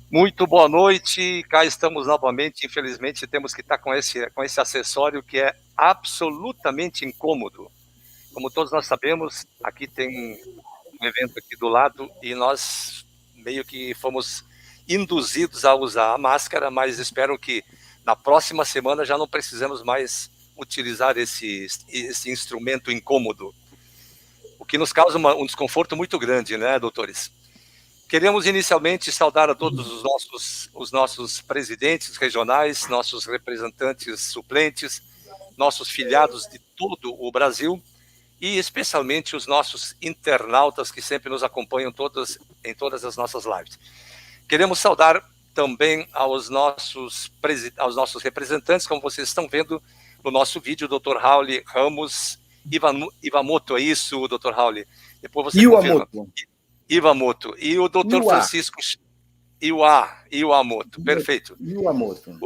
Muito boa noite, cá estamos novamente. Infelizmente, temos que estar com esse acessório que é absolutamente incômodo. Como todos nós sabemos, aqui tem um evento aqui do lado e nós meio que fomos induzidos a usar a máscara, mas espero que na próxima semana já não precisemos mais utilizar esse instrumento incômodo, o que nos causa um desconforto muito grande, né, doutores? Queremos inicialmente saudar a todos os nossos presidentes regionais, nossos representantes suplentes, nossos filiados de todo o Brasil e especialmente os nossos internautas que sempre nos acompanham em todas as nossas lives. Queremos saudar também aos nossos representantes, como vocês estão vendo no nosso vídeo, o Dr. Raul Ramos Iwamoto, é isso, Dr. Raul? Depois você confirma. Iwamoto. Iwamoto. E o Dr. Francisco Iwamoto, perfeito. Iwamoto.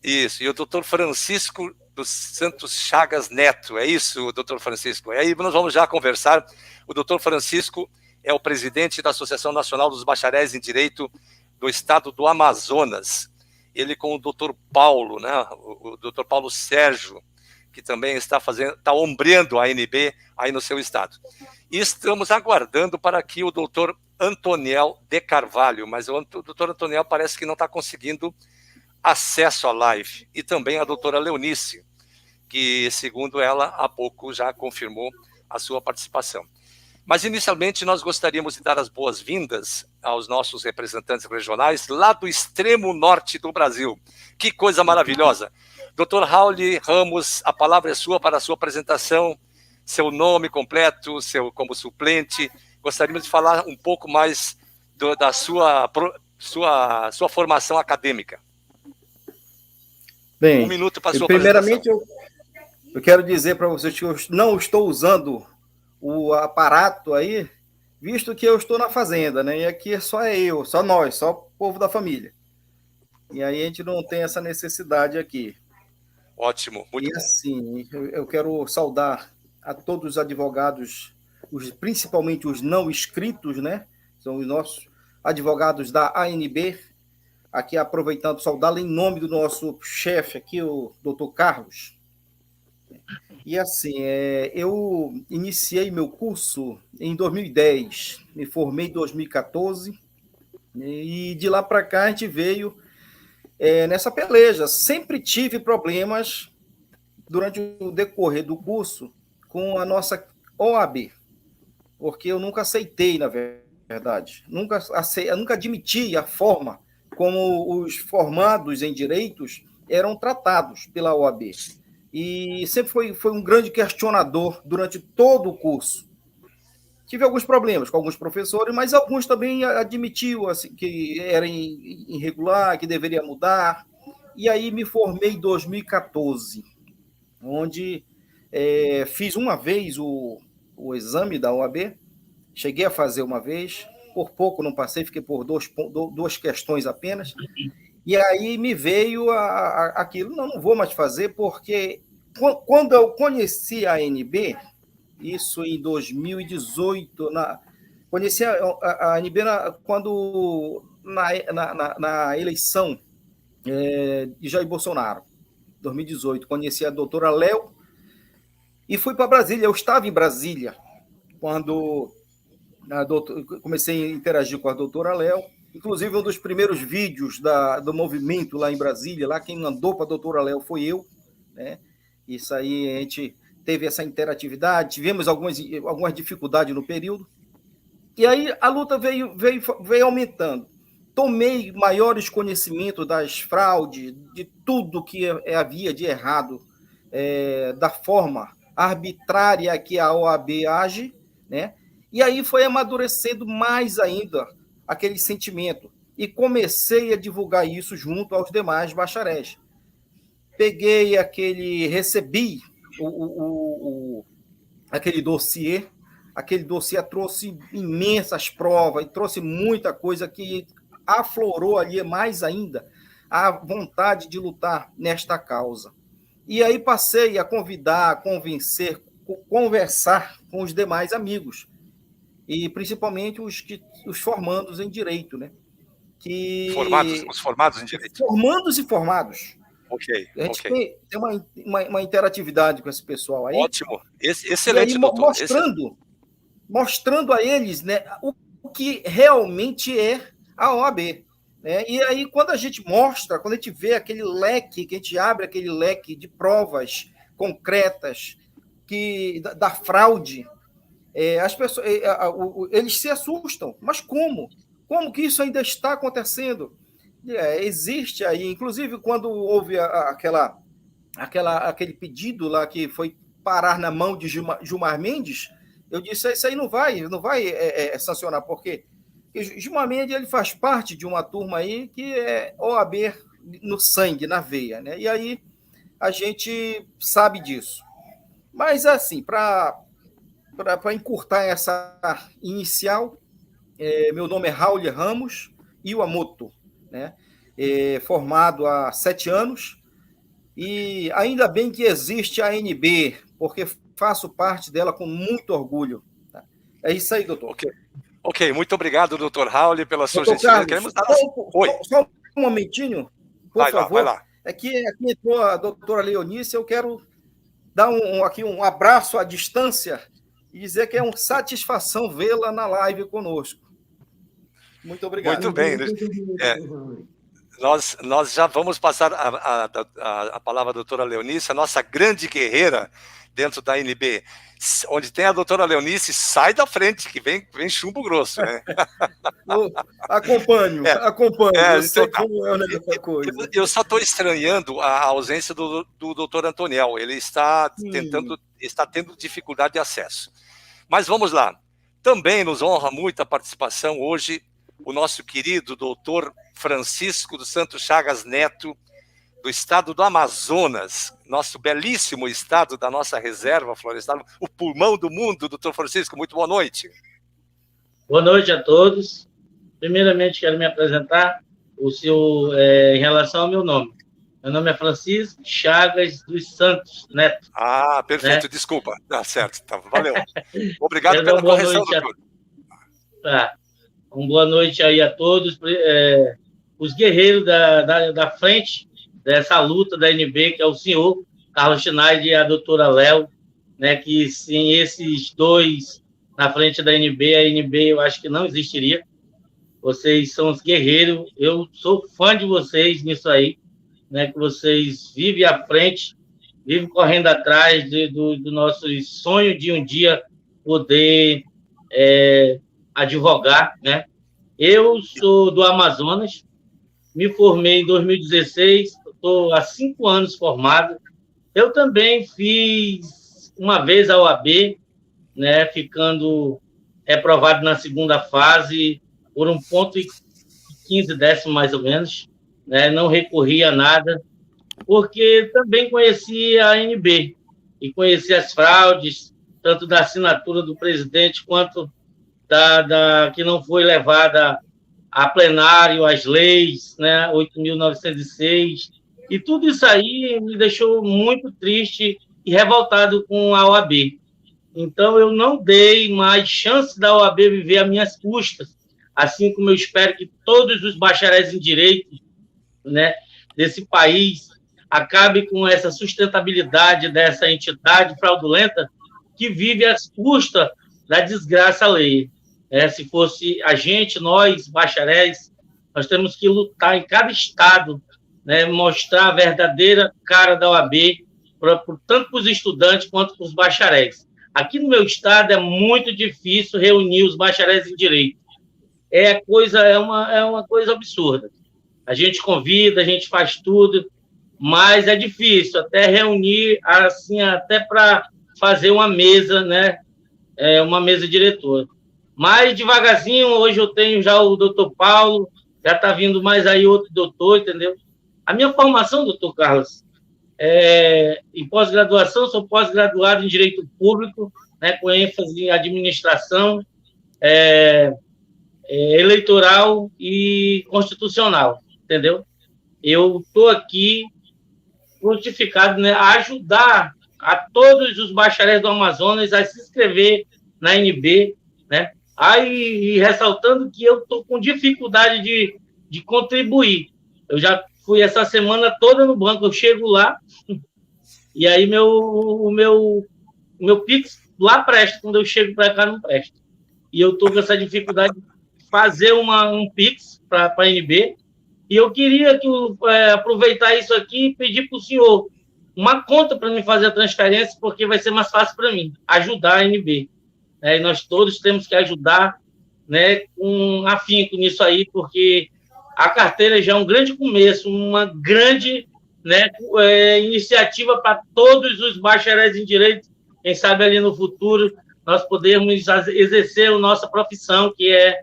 Isso, e o Dr. Francisco dos Santos Chagas Neto, é isso, Dr. Francisco? E aí nós vamos já conversar. O Dr. Francisco é o presidente da Associação Nacional dos Bacharéis em Direito do Estado do Amazonas. Ele com o Dr. Paulo, né, o Dr. Paulo Sérgio, que também está ombreando a ANB aí no seu estado. E estamos aguardando para que o doutor Antoniel de Carvalho, mas o doutor Antoniel parece que não está conseguindo acesso à live. E também a doutora Leonice, que, segundo ela, há pouco já confirmou a sua participação. Mas, inicialmente, nós gostaríamos de dar as boas-vindas aos nossos representantes regionais lá do extremo norte do Brasil. Que coisa maravilhosa! Dr. Raul Ramos, a palavra é sua para a sua apresentação, seu nome completo, como suplente. Gostaríamos de falar um pouco mais da sua formação acadêmica. Bem, 1 minuto para a sua primeiramente eu quero dizer para vocês que eu não estou usando o aparato aí, visto que eu estou na fazenda, né? E aqui só nós, só o povo da família. E aí a gente não tem essa necessidade aqui. Ótimo, muito bom. Assim, eu quero saudar a todos os advogados, principalmente os não inscritos, né? São os nossos advogados da ANB. Aqui aproveitando, saudá-lo em nome do nosso chefe aqui, o doutor Carlos. E assim, eu iniciei meu curso em 2010, me formei em 2014, e de lá para cá a gente veio nessa peleja. Sempre tive problemas durante o decorrer do curso com a nossa OAB, porque eu nunca aceitei, na verdade, nunca admiti a forma como os formados em direitos eram tratados pela OAB. E sempre foi um grande questionador durante todo o curso. Tive alguns problemas com alguns professores, mas alguns também admitiu assim, que era irregular, que deveria mudar. E aí me formei em 2014, onde fiz uma vez o exame da OAB, cheguei a fazer uma vez, por pouco não passei, fiquei por duas questões apenas, e aí me veio aquilo, não vou mais fazer, porque quando eu conheci a ANB, isso em 2018, conheci a ANB na eleição de Jair Bolsonaro, 2018, conheci a doutora Léo, e fui para Brasília. Eu estava em Brasília quando comecei a interagir com a doutora Léo. Inclusive, um dos primeiros vídeos do movimento lá em Brasília, lá quem mandou para a doutora Léo foi eu, né? Isso aí, a gente teve essa interatividade, tivemos algumas dificuldades no período, e aí a luta veio aumentando. Tomei maiores conhecimentos das fraudes, de tudo que havia de errado, da forma arbitrária que a OAB age, né? E aí foi amadurecendo mais ainda aquele sentimento. E comecei a divulgar isso junto aos demais bacharéis. Recebi aquele dossiê trouxe imensas provas e trouxe muita coisa que aflorou ali mais ainda a vontade de lutar nesta causa. E aí passei a convidar, convencer, conversar com os demais amigos, e principalmente os formandos em direito, né? Os formados em direito. Formandos e formados. Ok. A gente tem uma interatividade com esse pessoal aí. Ótimo. Excelente, aí, doutor. Mostrando a eles, né, o que realmente é a OAB. Né? E aí, quando a gente vê aquele leque, que a gente abre aquele leque de provas concretas da fraude, as pessoas, eles se assustam. Mas como? Como que isso ainda está acontecendo? Existe aí, inclusive, quando houve aquele pedido lá que foi parar na mão de Gilmar Mendes, eu disse, isso aí não vai sancionar, porque Gilmar Mendes ele faz parte de uma turma aí que é OAB no sangue, na veia, né? E aí a gente sabe disso. Mas, assim, para encurtar essa inicial, meu nome é Raul Ramos Iwamoto, né? Formado há 7 anos, e ainda bem que existe a ANB, porque faço parte dela com muito orgulho. Tá? É isso aí, doutor. Ok, muito obrigado, doutor Raul, pela sua gentileza. Queremos dar só um momentinho, por favor. Vai lá. Aqui entrou a doutora Leonice, eu quero dar aqui um abraço à distância e dizer que é uma satisfação vê-la na live conosco. Muito obrigado. Muito bem. Nós já vamos passar a palavra à doutora Leonice, a nossa grande guerreira dentro da ANB. Onde tem a doutora Leonice, sai da frente, que vem chumbo grosso, né? Acompanho. Eu sei como é essa coisa. Eu só estou estranhando a ausência do doutor Antoniel. Ele está tendo dificuldade de acesso. Mas vamos lá. Também nos honra muito a participação hoje o nosso querido doutor Francisco dos Santos Chagas Neto, do estado do Amazonas, nosso belíssimo estado da nossa reserva florestal, o pulmão do mundo. Doutor Francisco, muito boa noite. Boa noite a todos. Primeiramente, quero me apresentar em relação ao meu nome. Meu nome é Francisco Chagas dos Santos Neto. Ah, perfeito, né? Desculpa. Certo, tá, valeu. Obrigado pela correção, doutor. Uma boa noite aí a todos, os guerreiros da frente dessa luta da ANB, que é o senhor Carlos Schneider e a doutora Léo, né, que sem esses dois na frente da ANB, a ANB eu acho que não existiria. Vocês são os guerreiros, eu sou fã de vocês nisso aí, né, que vocês vivem à frente, vivem correndo atrás do nosso sonho de um dia poder advogar, né? Eu sou do Amazonas, me formei em 2016, estou há 5 anos formado. Eu também fiz uma vez a OAB, né, ficando reprovado na segunda fase por 1,15 mais ou menos, né, não recorri a nada, porque também conheci a ANB e conheci as fraudes, tanto da assinatura do presidente quanto que não foi levada a plenário, as leis, né, 8.906, e tudo isso aí me deixou muito triste e revoltado com a OAB. Então, eu não dei mais chance da OAB viver às minhas custas, assim como eu espero que todos os bacharéis em direito, né, desse país acabem com essa sustentabilidade dessa entidade fraudulenta que vive às custas da desgraça alheia. Se fosse a gente, nós, bacharéis, nós temos que lutar em cada estado, né, mostrar a verdadeira cara da OAB, tanto para os estudantes quanto para os bacharéis. Aqui no meu estado é muito difícil reunir os bacharéis em direito. É uma coisa absurda. A gente convida, a gente faz tudo, mas é difícil até reunir, assim, até para fazer uma mesa, né, uma mesa diretora. Mas, devagarzinho, hoje eu tenho já o doutor Paulo, já está vindo mais aí outro doutor, entendeu? A minha formação, doutor Carlos, em pós-graduação, sou pós-graduado em Direito Público, né, com ênfase em administração, eleitoral e constitucional, entendeu? Eu estou aqui prontificado, né, a ajudar a todos os bacharéis do Amazonas a se inscrever na ANB, né? E ressaltando que eu estou com dificuldade de contribuir. Eu já fui essa semana toda no banco, eu chego lá, e aí o meu Pix lá presta, quando eu chego para cá não presta. E eu estou com essa dificuldade de fazer um Pix para a NB, e eu queria aproveitar isso aqui e pedir para o senhor uma conta para me fazer a transferência, porque vai ser mais fácil para mim, ajudar a NB. E nós todos temos que ajudar, né, com afinco nisso aí, porque a carteira já é um grande começo, uma grande, né, iniciativa para todos os bacharéis em direito, quem sabe ali no futuro nós podemos exercer a nossa profissão, que é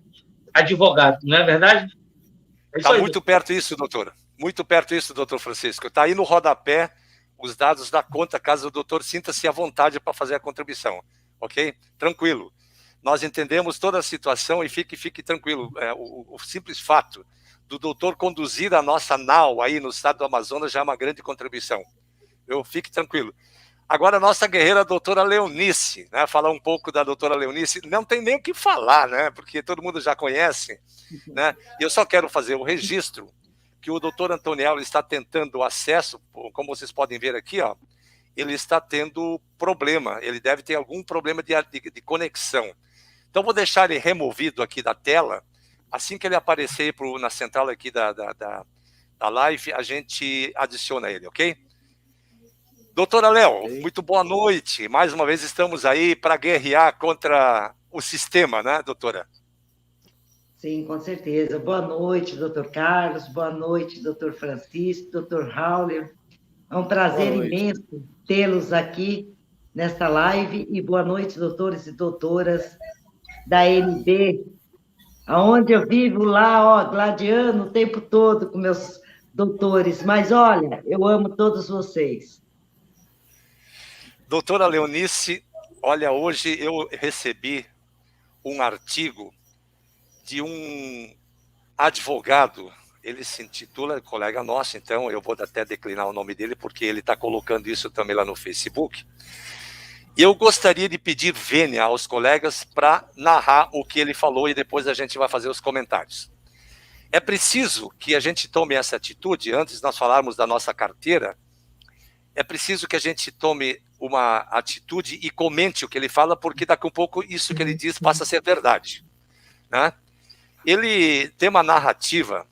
advogado, não é verdade? Está muito perto isso, doutor. Muito perto isso, doutor Francisco. Está aí no rodapé os dados da conta, caso o doutor sinta-se à vontade para fazer a contribuição. Ok? Tranquilo. Nós entendemos toda a situação e fique tranquilo. O simples fato do doutor conduzir a nossa nau aí no estado do Amazonas já é uma grande contribuição. Fique tranquilo. Agora, a nossa guerreira, a doutora Leonice, né? Falar um pouco da doutora Leonice, não tem nem o que falar, né? Porque todo mundo já conhece, né? E eu só quero fazer o registro que o doutor Antoniel está tentando acesso, como vocês podem ver aqui, ó, ele está tendo problema, ele deve ter algum problema de conexão. Então, vou deixar ele removido aqui da tela, assim que ele aparecer na central aqui da live, a gente adiciona ele, ok? Doutora Léo, muito boa noite. Mais uma vez estamos aí para guerrear contra o sistema, né, doutora? Sim, com certeza. Boa noite, doutor Carlos. Boa noite, doutor Francisco, doutor Raul. É um prazer imenso tê-los aqui nesta live. E boa noite, doutores e doutoras da NB, onde eu vivo lá, gladiando o tempo todo com meus doutores. Mas, olha, eu amo todos vocês. Doutora Leonice, olha, hoje eu recebi um artigo de um advogado, ele se intitula, colega nosso, então eu vou até declinar o nome dele, porque ele está colocando isso também lá no Facebook. E eu gostaria de pedir vênia aos colegas para narrar o que ele falou e depois a gente vai fazer os comentários. É preciso que a gente tome essa atitude, antes de nós falarmos da nossa carteira, é preciso que a gente tome uma atitude e comente o que ele fala, porque daqui a um pouco isso que ele diz passa a ser verdade, né? Ele tem uma narrativa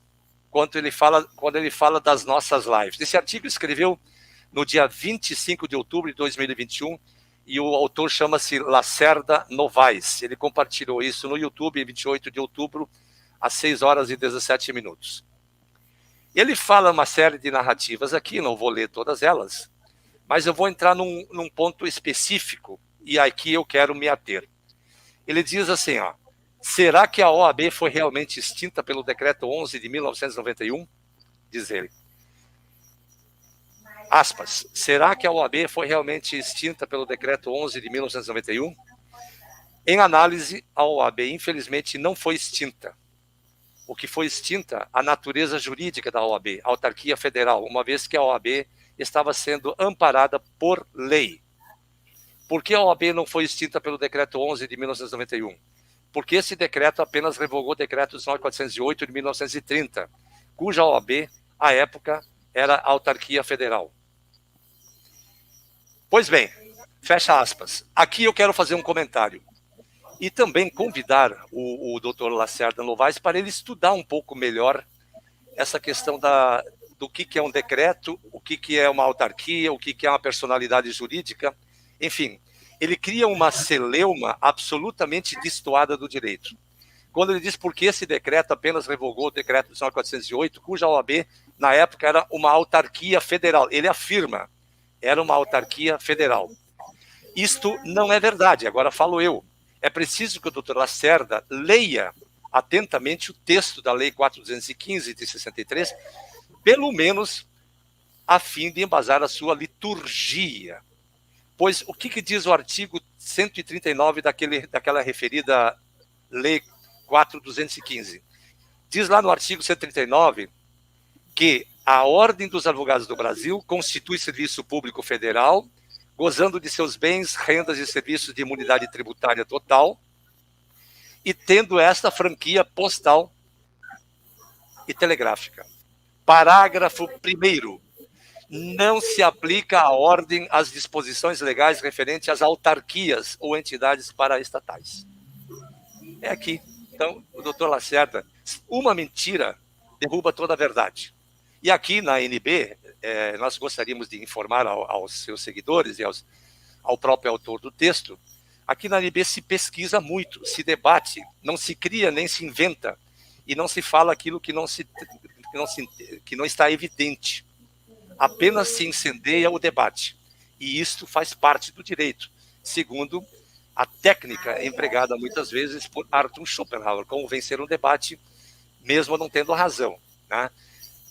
quando ele fala das nossas lives. Esse artigo escreveu no dia 25 de outubro de 2021 e o autor chama-se Lacerda Novaes. Ele compartilhou isso no YouTube em 28 de outubro, às 6 horas e 17 minutos. Ele fala uma série de narrativas aqui, não vou ler todas elas, mas eu vou entrar num ponto específico e aqui eu quero me ater. Ele diz assim, ó, será que a OAB foi realmente extinta pelo Decreto 11 de 1991? Diz ele. Aspas, será que a OAB foi realmente extinta pelo Decreto 11 de 1991? Em análise, a OAB, infelizmente, não foi extinta. O que foi extinta, a natureza jurídica da OAB, a autarquia federal, uma vez que a OAB estava sendo amparada por lei. Por que a OAB não foi extinta pelo Decreto 11 de 1991? Porque esse decreto apenas revogou o Decreto 19.408 de 1930, cuja OAB, à época, era a autarquia federal. Pois bem, fecha aspas. Aqui eu quero fazer um comentário. E também convidar o doutor Lacerda Novaes para ele estudar um pouco melhor essa questão do que é um decreto, o que é uma autarquia, o que é uma personalidade jurídica. Enfim, ele cria uma celeuma absolutamente destoada do direito. Quando ele diz por que esse decreto apenas revogou o decreto de 19.408, cuja OAB, na época, era uma autarquia federal. Ele afirma, era uma autarquia federal. Isto não é verdade, agora falo eu. É preciso que o doutor Lacerda leia atentamente o texto da Lei 4.215 de 63, pelo menos a fim de embasar a sua liturgia. Pois o que diz o artigo 139 daquela referida Lei 4.215? Diz lá no artigo 139 que a Ordem dos Advogados do Brasil constitui serviço público federal, gozando de seus bens, rendas e serviços de imunidade tributária total, e tendo esta franquia postal e telegráfica. Parágrafo 1º. Não se aplica a ordem às disposições legais referentes às autarquias ou entidades paraestatais. É aqui. Então, o doutor Lacerda, uma mentira derruba toda a verdade. E aqui na ANB, nós gostaríamos de informar aos seus seguidores e ao próprio autor do texto, aqui na ANB se pesquisa muito, se debate, não se cria nem se inventa, e não se fala aquilo que não está evidente. Apenas se incendeia o debate. E isto faz parte do direito, segundo a técnica empregada muitas vezes por Arthur Schopenhauer, como vencer um debate, mesmo não tendo razão, né?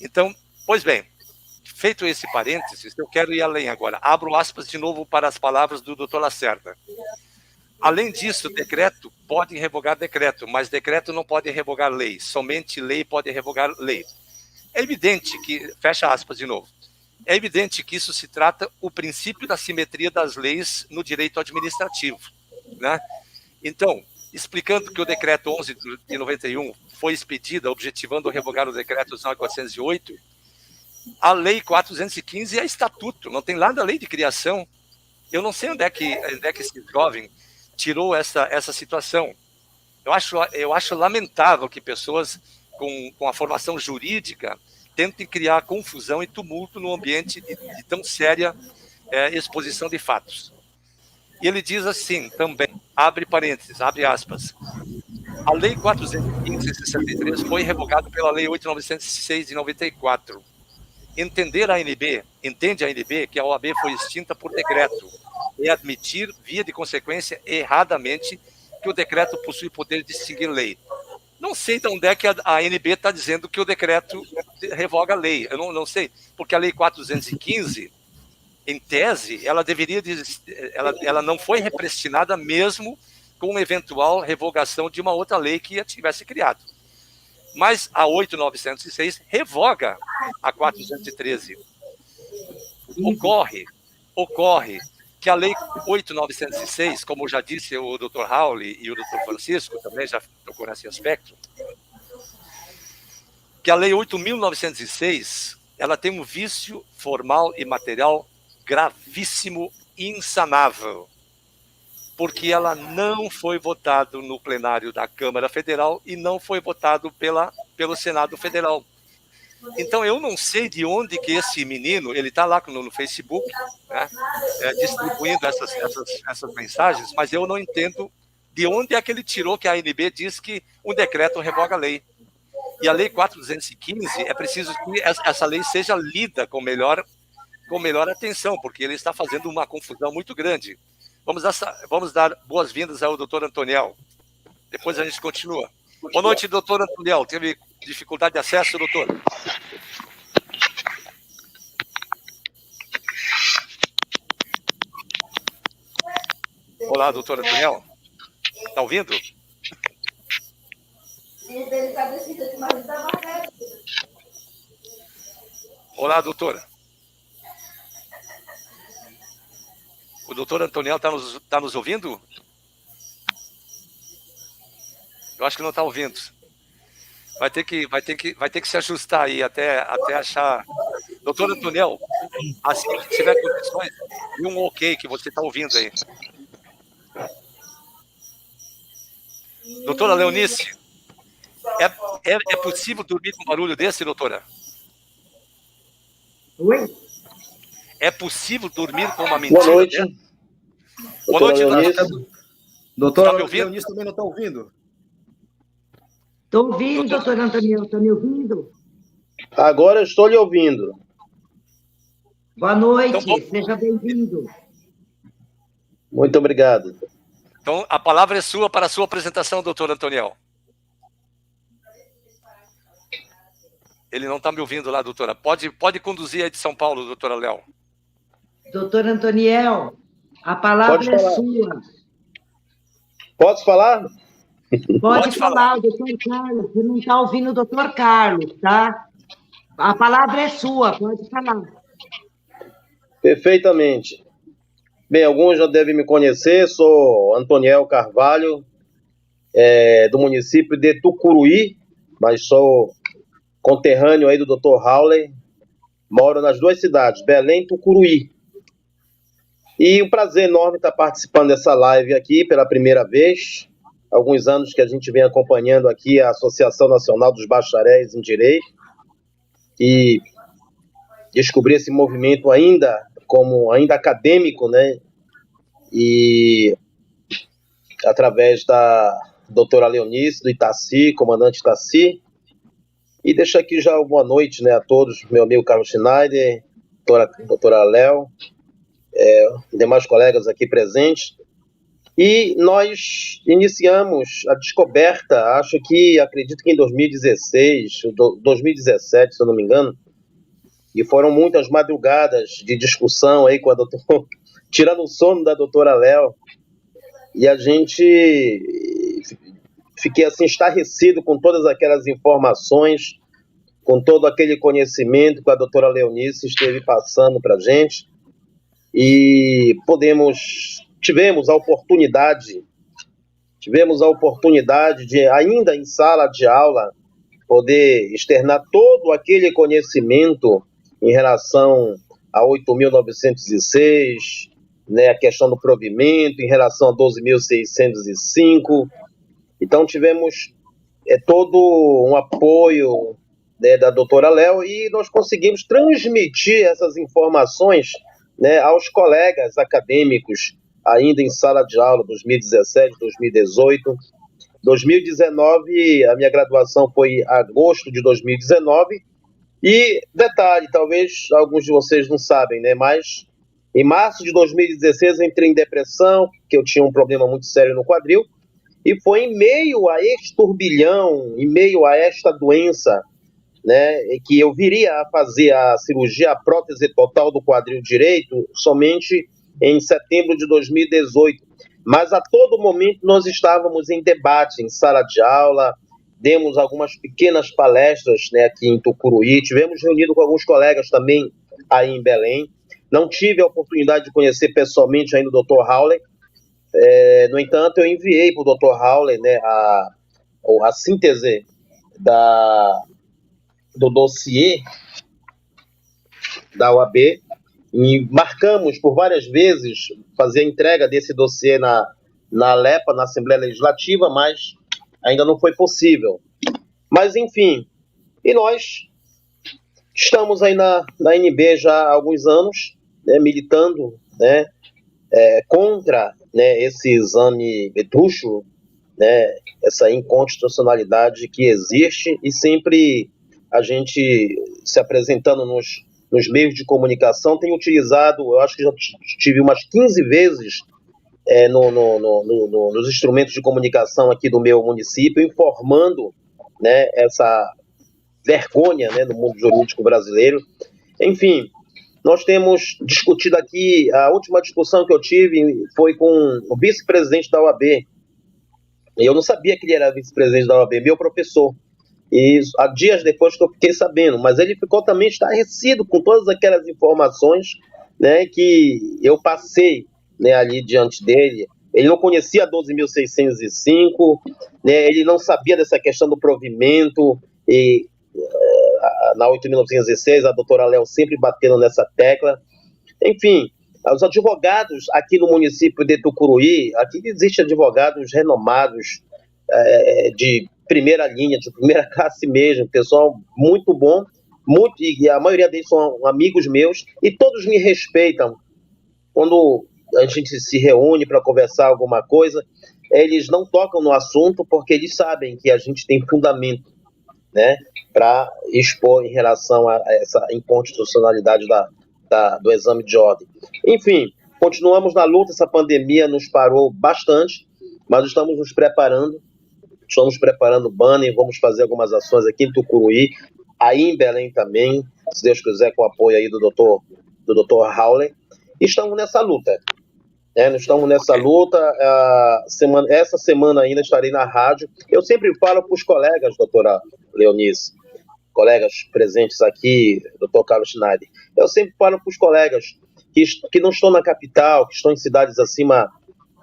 Então, pois bem, feito esse parênteses, eu quero ir além agora. Abro aspas de novo para as palavras do Dr. Lacerda. Além disso, decreto pode revogar decreto, mas decreto não pode revogar lei. Somente lei pode revogar lei. É evidente que, fecha aspas de novo, é evidente que isso se trata o princípio da simetria das leis no direito administrativo, né? Então, explicando que o decreto 11 de 91 foi expedido objetivando revogar o decreto 408, a lei 415 é estatuto, não tem nada da lei de criação. Eu não sei onde é que esse jovem tirou essa situação. Eu acho lamentável que pessoas com a formação jurídica tentem criar confusão e tumulto no ambiente de tão séria exposição de fatos. E ele diz assim também, abre parênteses, abre aspas, a Lei 415 de 63 foi revogada pela Lei 8.906 de 94. Entende a ANB que a OAB foi extinta por decreto e admitir, via de consequência, erradamente, que o decreto possui poder de extinguir lei. Não sei de onde é que a ANB está dizendo que o decreto revoga a lei. Eu não sei, porque a Lei 415, em tese, ela não foi represtinada mesmo com eventual revogação de uma outra lei que tivesse criado. Mas a 8.906 revoga a 413. Ocorre que a Lei 8.906, como já disse o Dr. Raul e o Dr. Francisco, também já tocou nesse aspecto, que a Lei 8.906, ela tem um vício formal e material gravíssimo, insanável, porque ela não foi votada no plenário da Câmara Federal e não foi votado pelo Senado Federal. Então, eu não sei de onde que esse menino, ele está lá no Facebook, né, distribuindo essas mensagens, mas eu não entendo de onde é que ele tirou que a ANB diz que um decreto revoga a lei. E a Lei 415, é preciso que essa lei seja lida com melhor atenção, porque ele está fazendo uma confusão muito grande. Vamos dar boas-vindas ao doutor Antoniel. Depois a gente continua. Boa noite, doutor Antoniel. Teve dificuldade de acesso, doutor? Olá, doutor Antoniel. Está ouvindo? Olá, doutora. O doutor Antoniel está nos ouvindo? Eu acho que não está ouvindo. Vai ter que se ajustar aí até achar. Doutor Antoniel, assim que tiver condições, dê um ok que você está ouvindo aí. Doutora Leonice, é possível dormir com barulho desse, doutora? Oi? É possível dormir com uma mentira? Boa noite. Dessa? Boa noite, doutora. Doutora me ouvindo? Leonice também não está ouvindo? Estou ouvindo, doutor Antônio. Está me ouvindo? Agora eu estou lhe ouvindo. Boa noite, Então, seja bem-vindo. Muito obrigado. Então, a palavra é sua para a sua apresentação, doutor Antoniel. Ele não está me ouvindo lá, doutora. Pode conduzir aí de São Paulo, doutora Léo. Doutor Antoniel, a palavra é sua. Posso falar? Pode falar, doutor Carlos. Você não está ouvindo o doutor Carlos, tá? A palavra é sua, pode falar. Perfeitamente. Bem, alguns já devem me conhecer, sou Antoniel Carvalho, do município de Tucuruí, mas sou conterrâneo aí do Dr. Howley, moro nas duas cidades, Belém e Tucuruí. E um prazer enorme estar participando dessa live aqui pela primeira vez. Alguns anos que a gente vem acompanhando aqui a Associação Nacional dos Bacharéis em Direito e descobri esse movimento ainda acadêmico, né? E através da doutora Leonice, do Itaci, comandante Itaci. E deixo aqui já uma boa noite, né, a todos, meu amigo Carlos Schneider, doutora Léo, demais colegas aqui presentes. E nós iniciamos a descoberta, acredito que em 2016, 2017, se eu não me engano, e foram muitas madrugadas de discussão aí com a doutora, tirando o sono da doutora Léo, e a gente fiquei assim estarrecido com todas aquelas informações, com todo aquele conhecimento que a doutora Leonice esteve passando para a gente, e tivemos a oportunidade de, ainda em sala de aula, poder externar todo aquele conhecimento em relação a 8.906, né, a questão do provimento, em relação a 12.605. Então, tivemos todo um apoio, né, da doutora Léo, e nós conseguimos transmitir essas informações, né, aos colegas acadêmicos, ainda em sala de aula, 2017, 2018. 2019, a minha graduação foi em agosto de 2019, e detalhe, talvez alguns de vocês não sabem, né, mas em março de 2016 eu entrei em depressão, porque eu tinha um problema muito sério no quadril, e foi em meio a este turbilhão, em meio a esta doença, né, que eu viria a fazer a cirurgia, a prótese total do quadril direito, somente em setembro de 2018. Mas a todo momento nós estávamos em debate, em sala de aula, demos algumas pequenas palestras, né, aqui em Tucuruí, tivemos reunido com alguns colegas também aí em Belém. Não tive a oportunidade de conhecer pessoalmente ainda o Dr. Howley. No entanto, eu enviei para o Dr. Howley, né, a síntese do dossiê da OAB, e marcamos por várias vezes fazer a entrega desse dossiê na ALEPA, na Assembleia Legislativa, mas ainda não foi possível. Mas, enfim, e nós estamos aí na ANB já há alguns anos, né, militando, né, contra, né, esse exame esdrúxulo, né, essa inconstitucionalidade que existe, e sempre a gente se apresentando nos meios de comunicação, tem utilizado, eu acho que já tive umas 15 vezes nos instrumentos de comunicação aqui do meu município, informando, né, essa vergonha, né, no mundo jurídico brasileiro. Enfim, nós temos discutido aqui, a última discussão que eu tive foi com o vice-presidente da OAB. Eu não sabia que ele era vice-presidente da OAB, meu professor. E há dias depois que eu fiquei sabendo, mas ele ficou também estarrecido com todas aquelas informações, né, que eu passei, né, ali diante dele. Ele não conhecia a 12.605, né, ele não sabia dessa questão do provimento, e na 8.906 a doutora Léo sempre batendo nessa tecla. Enfim, os advogados aqui no município de Tucuruí, aqui existem advogados renomados, de primeira linha, de primeira classe mesmo, pessoal muito bom, e a maioria deles são amigos meus, e todos me respeitam. Quando a gente se reúne para conversar alguma coisa, eles não tocam no assunto, porque eles sabem que a gente tem fundamento, né, para expor em relação a essa inconstitucionalidade do exame de ordem. Enfim, continuamos na luta, essa pandemia nos parou bastante, mas estamos nos preparando banner, vamos fazer algumas ações aqui em Tucuruí, aí em Belém também, se Deus quiser, com o apoio aí do Dr. Howley. E estamos nessa luta. Essa semana ainda estarei na rádio. Eu sempre falo para os colegas, doutora Leonice, colegas presentes aqui, doutor Carlos Schneider, eu sempre falo para os colegas que não estão na capital, que estão em cidades acima,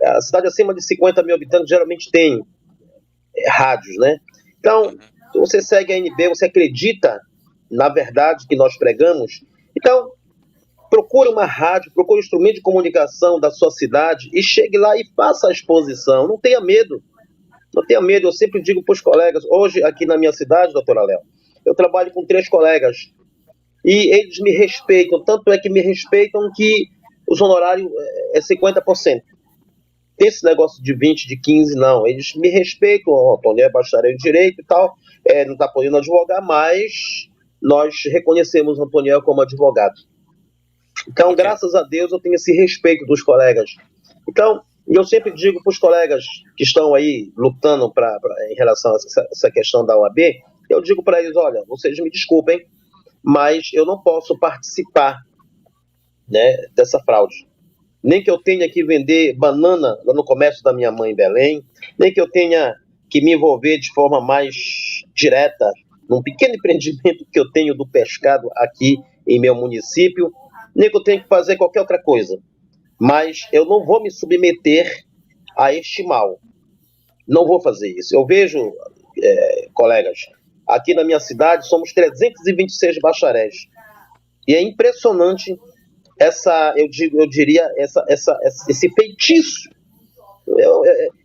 a cidade acima de 50 mil habitantes geralmente tem rádios, né? Então, você segue a ANB, você acredita na verdade que nós pregamos, então procure uma rádio, procure um instrumento de comunicação da sua cidade e chegue lá e faça a exposição. Não tenha medo. Não tenha medo. Eu sempre digo para os colegas, hoje aqui na minha cidade, doutora Léo, eu trabalho com 3 colegas e eles me respeitam, tanto é que me respeitam que os honorários é 50%. Tem esse negócio de 20, de 15, não. Eles me respeitam, o Antônio é bacharel em Direito e tal, não está podendo advogar, mas nós reconhecemos o Antônio como advogado. Então, graças a Deus, eu tenho esse respeito dos colegas. Então, eu sempre digo para os colegas que estão aí lutando em relação a essa questão da OAB, eu digo para eles, olha, vocês me desculpem, mas eu não posso participar, né, dessa fraude. Nem que eu tenha que vender banana lá no comércio da minha mãe em Belém, nem que eu tenha que me envolver de forma mais direta num pequeno empreendimento que eu tenho do pescado aqui em meu município, nem que eu tenha que fazer qualquer outra coisa. Mas eu não vou me submeter a este mal. Não vou fazer isso. Eu vejo, colegas, aqui na minha cidade somos 326 bacharéis. E é impressionante esse feitiço.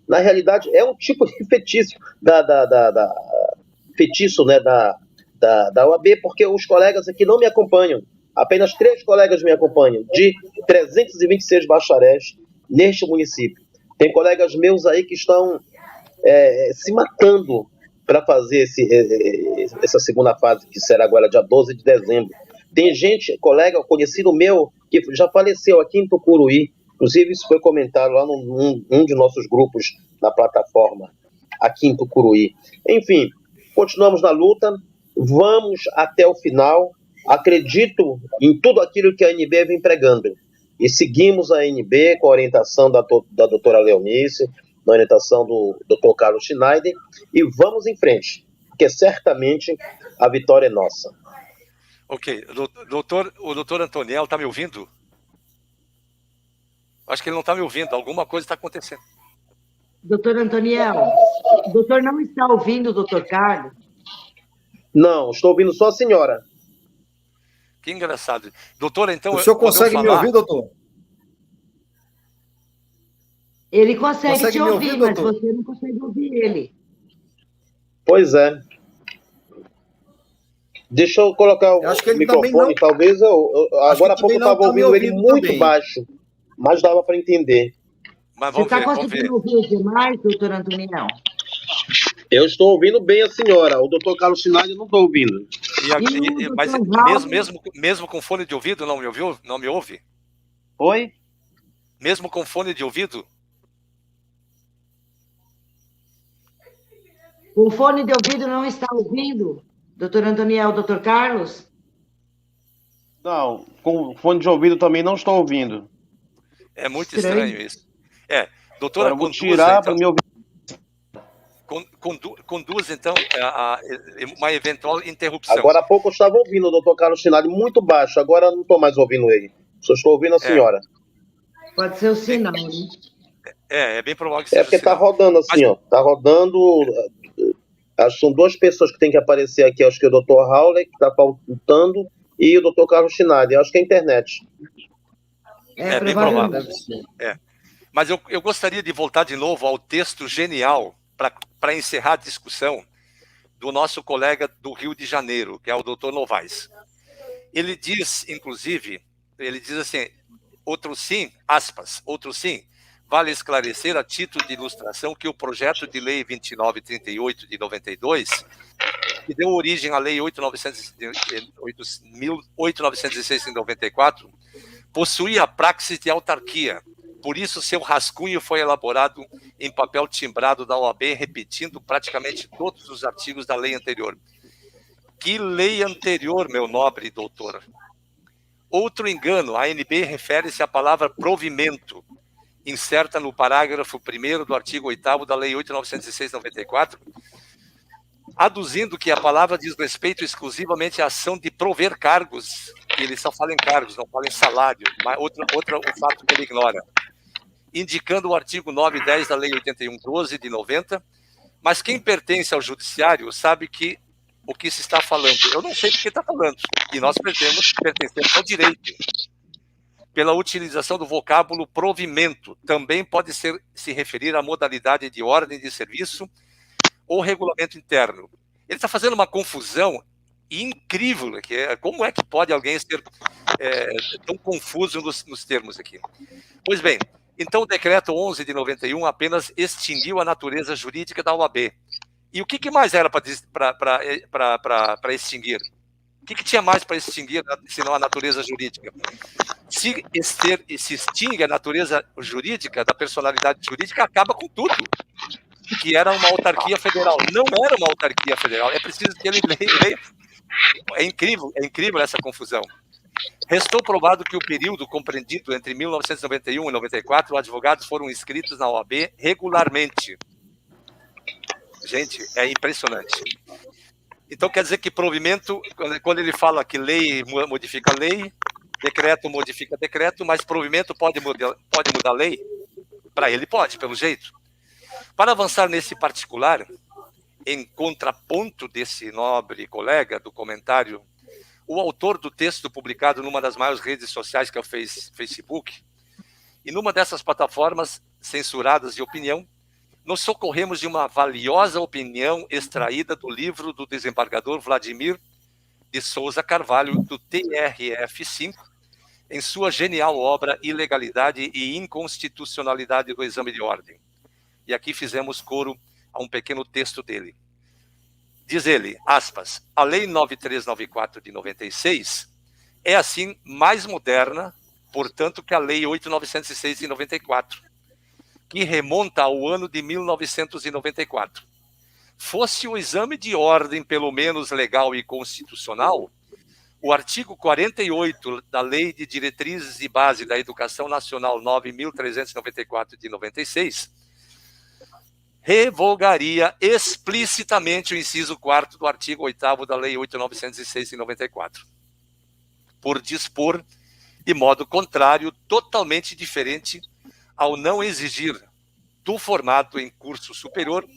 Na realidade, é um tipo de feitiço feitiço, né, da OAB, porque os colegas aqui não me acompanham. Apenas 3 colegas me acompanham, de 326 bacharéis neste município. Tem colegas meus aí que estão se matando para fazer essa segunda fase, que será agora dia 12 de dezembro. Tem gente, colega, conhecido meu, que já faleceu aqui em Tucuruí. Inclusive, isso foi comentado lá num de nossos grupos na plataforma, aqui em Tucuruí. Enfim, continuamos na luta, vamos até o final. Acredito em tudo aquilo que a ANB vem pregando. E seguimos a ANB com a orientação da doutora Leonice, na orientação do doutor Carlos Schneider, e vamos em frente, porque certamente a vitória é nossa. Ok. O doutor Antoniel está me ouvindo? Acho que ele não está me ouvindo. Alguma coisa está acontecendo. Doutor Antoniel, o doutor não está ouvindo o doutor Carlos? Não, estou ouvindo só a senhora. Que engraçado. Doutor, então... O senhor consegue me ouvir, doutor? Ele consegue te me ouvir, mas doutor? você não consegue ouvir ele. Pois é. Deixa eu colocar o acho que ele microfone, talvez agora há pouco eu estava ouvindo ele muito baixo, mas dava para entender. Mas você está vamos conseguindo ouvir os demais, doutor Antoniel? Eu estou ouvindo bem a senhora, o doutor Carlos Schneider não estou ouvindo. Mas mesmo com fone de ouvido não me ouviu? Não me ouve? Oi? Mesmo com fone de ouvido? O fone de ouvido não está ouvindo? Doutor Antoniel, doutor Carlos? Não, com fone de ouvido também não estou ouvindo. É muito estranho isso. Doutora, eu vou tirar para me ouvir. Conduz, então, uma eventual interrupção. Agora há pouco eu estava ouvindo o doutor Carlos Schneider muito baixo, agora não estou mais ouvindo ele. Só estou ouvindo a senhora. Pode ser o sinal, né? É bem provável que seja. Porque está rodando assim, ó. Está rodando. Acho que são 2 pessoas que tem que aparecer aqui. Acho que é o doutor Howley, que está faltando, e o doutor Carlos Schneider. Acho que é a internet. É bem provável. Mas eu gostaria de voltar de novo ao texto genial para encerrar a discussão do nosso colega do Rio de Janeiro, que é o doutor Novaes. Ele diz, inclusive, assim, outro sim, vale esclarecer a título de ilustração que o projeto de lei 2938 de 92, que deu origem à lei 8.906 em 94, possui a praxis de autarquia. Por isso, seu rascunho foi elaborado em papel timbrado da OAB, repetindo praticamente todos os artigos da lei anterior. Que lei anterior, meu nobre doutor? Outro engano, a ANB refere-se à palavra provimento, incerta no parágrafo 1º do artigo 8º da lei 8.906/94, aduzindo que a palavra diz respeito exclusivamente à ação de prover cargos, e ele só fala em cargos, não fala em salário, mas o fato que ele ignora, indicando o artigo 9 e 10 da lei 81/12 de 90, Mas quem pertence ao judiciário sabe que o que se está falando. Eu não sei do que está falando. E nós pertencemos ao direito. Pela utilização do vocábulo provimento, também pode se referir à modalidade de ordem de serviço ou regulamento interno. Ele está fazendo uma confusão incrível, que como é que pode alguém ser tão confuso nos termos aqui? Pois bem, então o decreto 11 de 91 apenas extinguiu a natureza jurídica da OAB. E o que mais era para extinguir? O que tinha mais para extinguir, senão a natureza jurídica? Se extingue a natureza jurídica da personalidade jurídica, acaba com tudo, que era uma autarquia federal. Não era uma autarquia federal, é preciso que ele leia. É incrível essa confusão. Restou provado que o período compreendido entre 1991 e 94, advogados foram inscritos na OAB regularmente. Gente, é impressionante. Então, quer dizer que provimento, quando ele fala que lei modifica lei, decreto modifica decreto, mas provimento pode mudar lei? Para ele pode, pelo jeito. Para avançar nesse particular, em contraponto desse nobre colega do comentário, o autor do texto publicado numa das maiores redes sociais, que é o Facebook, e numa dessas plataformas censuradas de opinião, nos socorremos de uma valiosa opinião extraída do livro do desembargador Vladimir de Souza Carvalho, do TRF5, em sua genial obra Ilegalidade e Inconstitucionalidade do Exame de Ordem. E aqui fizemos coro a um pequeno texto dele. Diz ele, aspas, a Lei 9394 de 96 é, assim, mais moderna, portanto, que a Lei 8906 de 94, que remonta ao ano de 1994. Fosse o exame de ordem, pelo menos legal e constitucional, o artigo 48 da Lei de Diretrizes e Base da Educação Nacional 9.394 de 96, revogaria explicitamente o inciso 4º do artigo 8º da Lei 8.906 de 94, por dispor de modo contrário, totalmente diferente, ao não exigir do formado em curso superior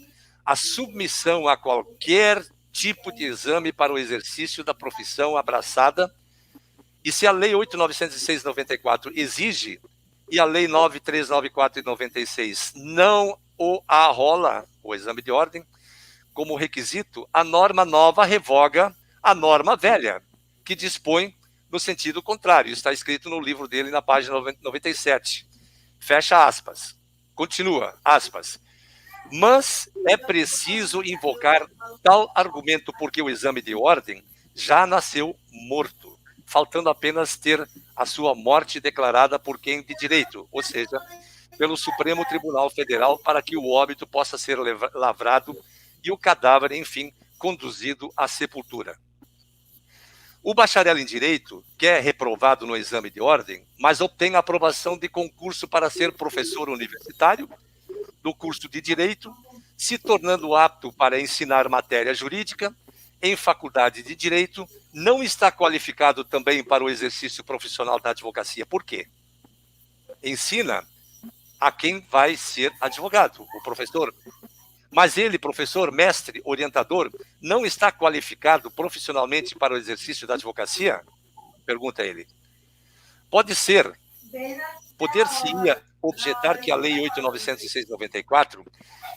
a submissão a qualquer tipo de exame para o exercício da profissão abraçada, e se a Lei 8.906 de 94 exige, e a Lei 9.394 de 96 não o arrola, o exame de ordem, como requisito, a norma nova revoga a norma velha, que dispõe no sentido contrário. Está escrito no livro dele, na página 97. Fecha aspas. Continua, aspas. Mas é preciso invocar tal argumento porque o exame de ordem já nasceu morto, faltando apenas ter a sua morte declarada por quem de direito, ou seja, pelo Supremo Tribunal Federal, para que o óbito possa ser lavrado e o cadáver, enfim, conduzido à sepultura. O bacharel em Direito, que é reprovado no exame de ordem, mas obtém aprovação de concurso para ser professor universitário do curso de Direito, se tornando apto para ensinar matéria jurídica em faculdade de Direito, não está qualificado também para o exercício profissional da advocacia. Por quê? Ensina a quem vai ser advogado, o professor. Mas ele, professor, mestre, orientador, não está qualificado profissionalmente para o exercício da advocacia? Pergunta ele. Poder-se-ia objetar que a Lei 8.906 de 94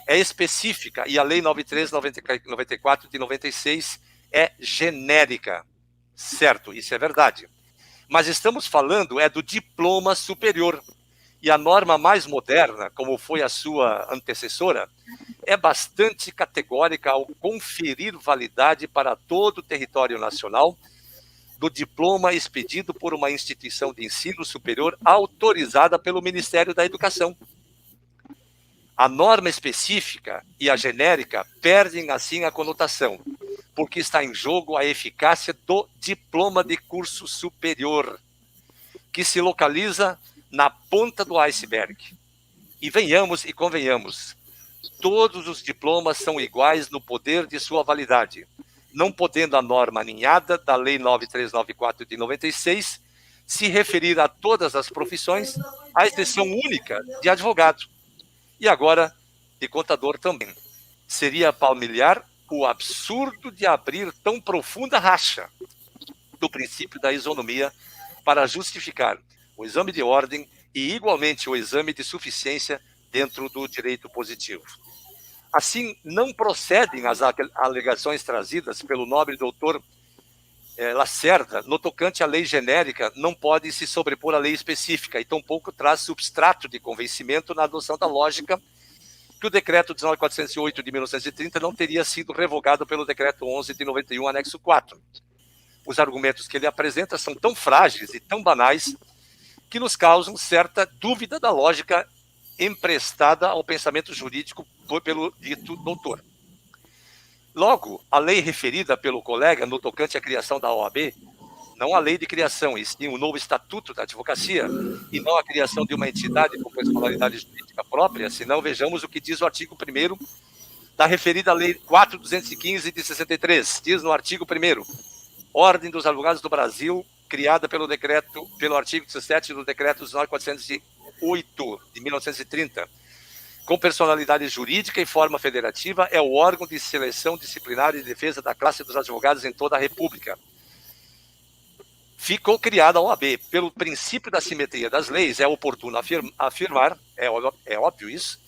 é específica e a Lei 9.394 de 96 é genérica. Certo, isso é verdade. Mas estamos falando do diploma superior. E a norma mais moderna, como foi a sua antecessora, é bastante categórica ao conferir validade para todo o território nacional do diploma expedido por uma instituição de ensino superior autorizada pelo Ministério da Educação. A norma específica e a genérica perdem, assim, a conotação, porque está em jogo a eficácia do diploma de curso superior, que se localiza na ponta do iceberg. E venhamos e convenhamos, todos os diplomas são iguais no poder de sua validade, não podendo a norma aninhada da Lei 9394 de 96 se referir a todas as profissões, à exceção única de advogado, e agora de contador também. seria palmilhar o absurdo de abrir tão profunda racha do princípio da isonomia para justificar o exame de ordem e, igualmente, o exame de suficiência dentro do direito positivo. Assim, não procedem as alegações trazidas pelo nobre doutor Lacerda no tocante à lei genérica, não pode se sobrepor à lei específica, e tampouco traz substrato de convencimento na adoção da lógica que o decreto 19.408 de 1930 não teria sido revogado pelo decreto 11 de 91, anexo 4. Os argumentos que ele apresenta são tão frágeis e tão banais que nos causam certa dúvida da lógica emprestada ao pensamento jurídico pelo dito doutor. Logo, a lei referida pelo colega no tocante à criação da OAB, não a lei de criação, e sim o novo estatuto da advocacia, e não a criação de uma entidade com personalidade jurídica própria, senão vejamos o que diz o artigo 1º da referida lei 4.215 de 63. Diz no artigo 1º, Ordem dos Advogados do Brasil, criada pelo artigo 17 do decreto 19.408 de 1930, com personalidade jurídica e forma federativa, é o órgão de seleção disciplinar e defesa da classe dos advogados em toda a República. Ficou criada a OAB. Pelo princípio da simetria das leis, é oportuno afirmar, é óbvio isso,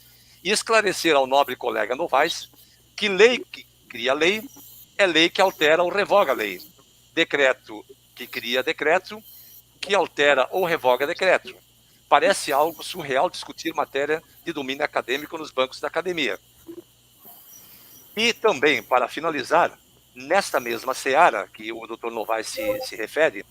e esclarecer ao nobre colega Novaes que lei que cria lei é lei que altera ou revoga a lei. Decreto que cria decreto, que altera ou revoga decreto. Parece algo surreal discutir matéria de domínio acadêmico nos bancos da academia. E também, para finalizar, nesta mesma seara que o Dr. Novaes se refere,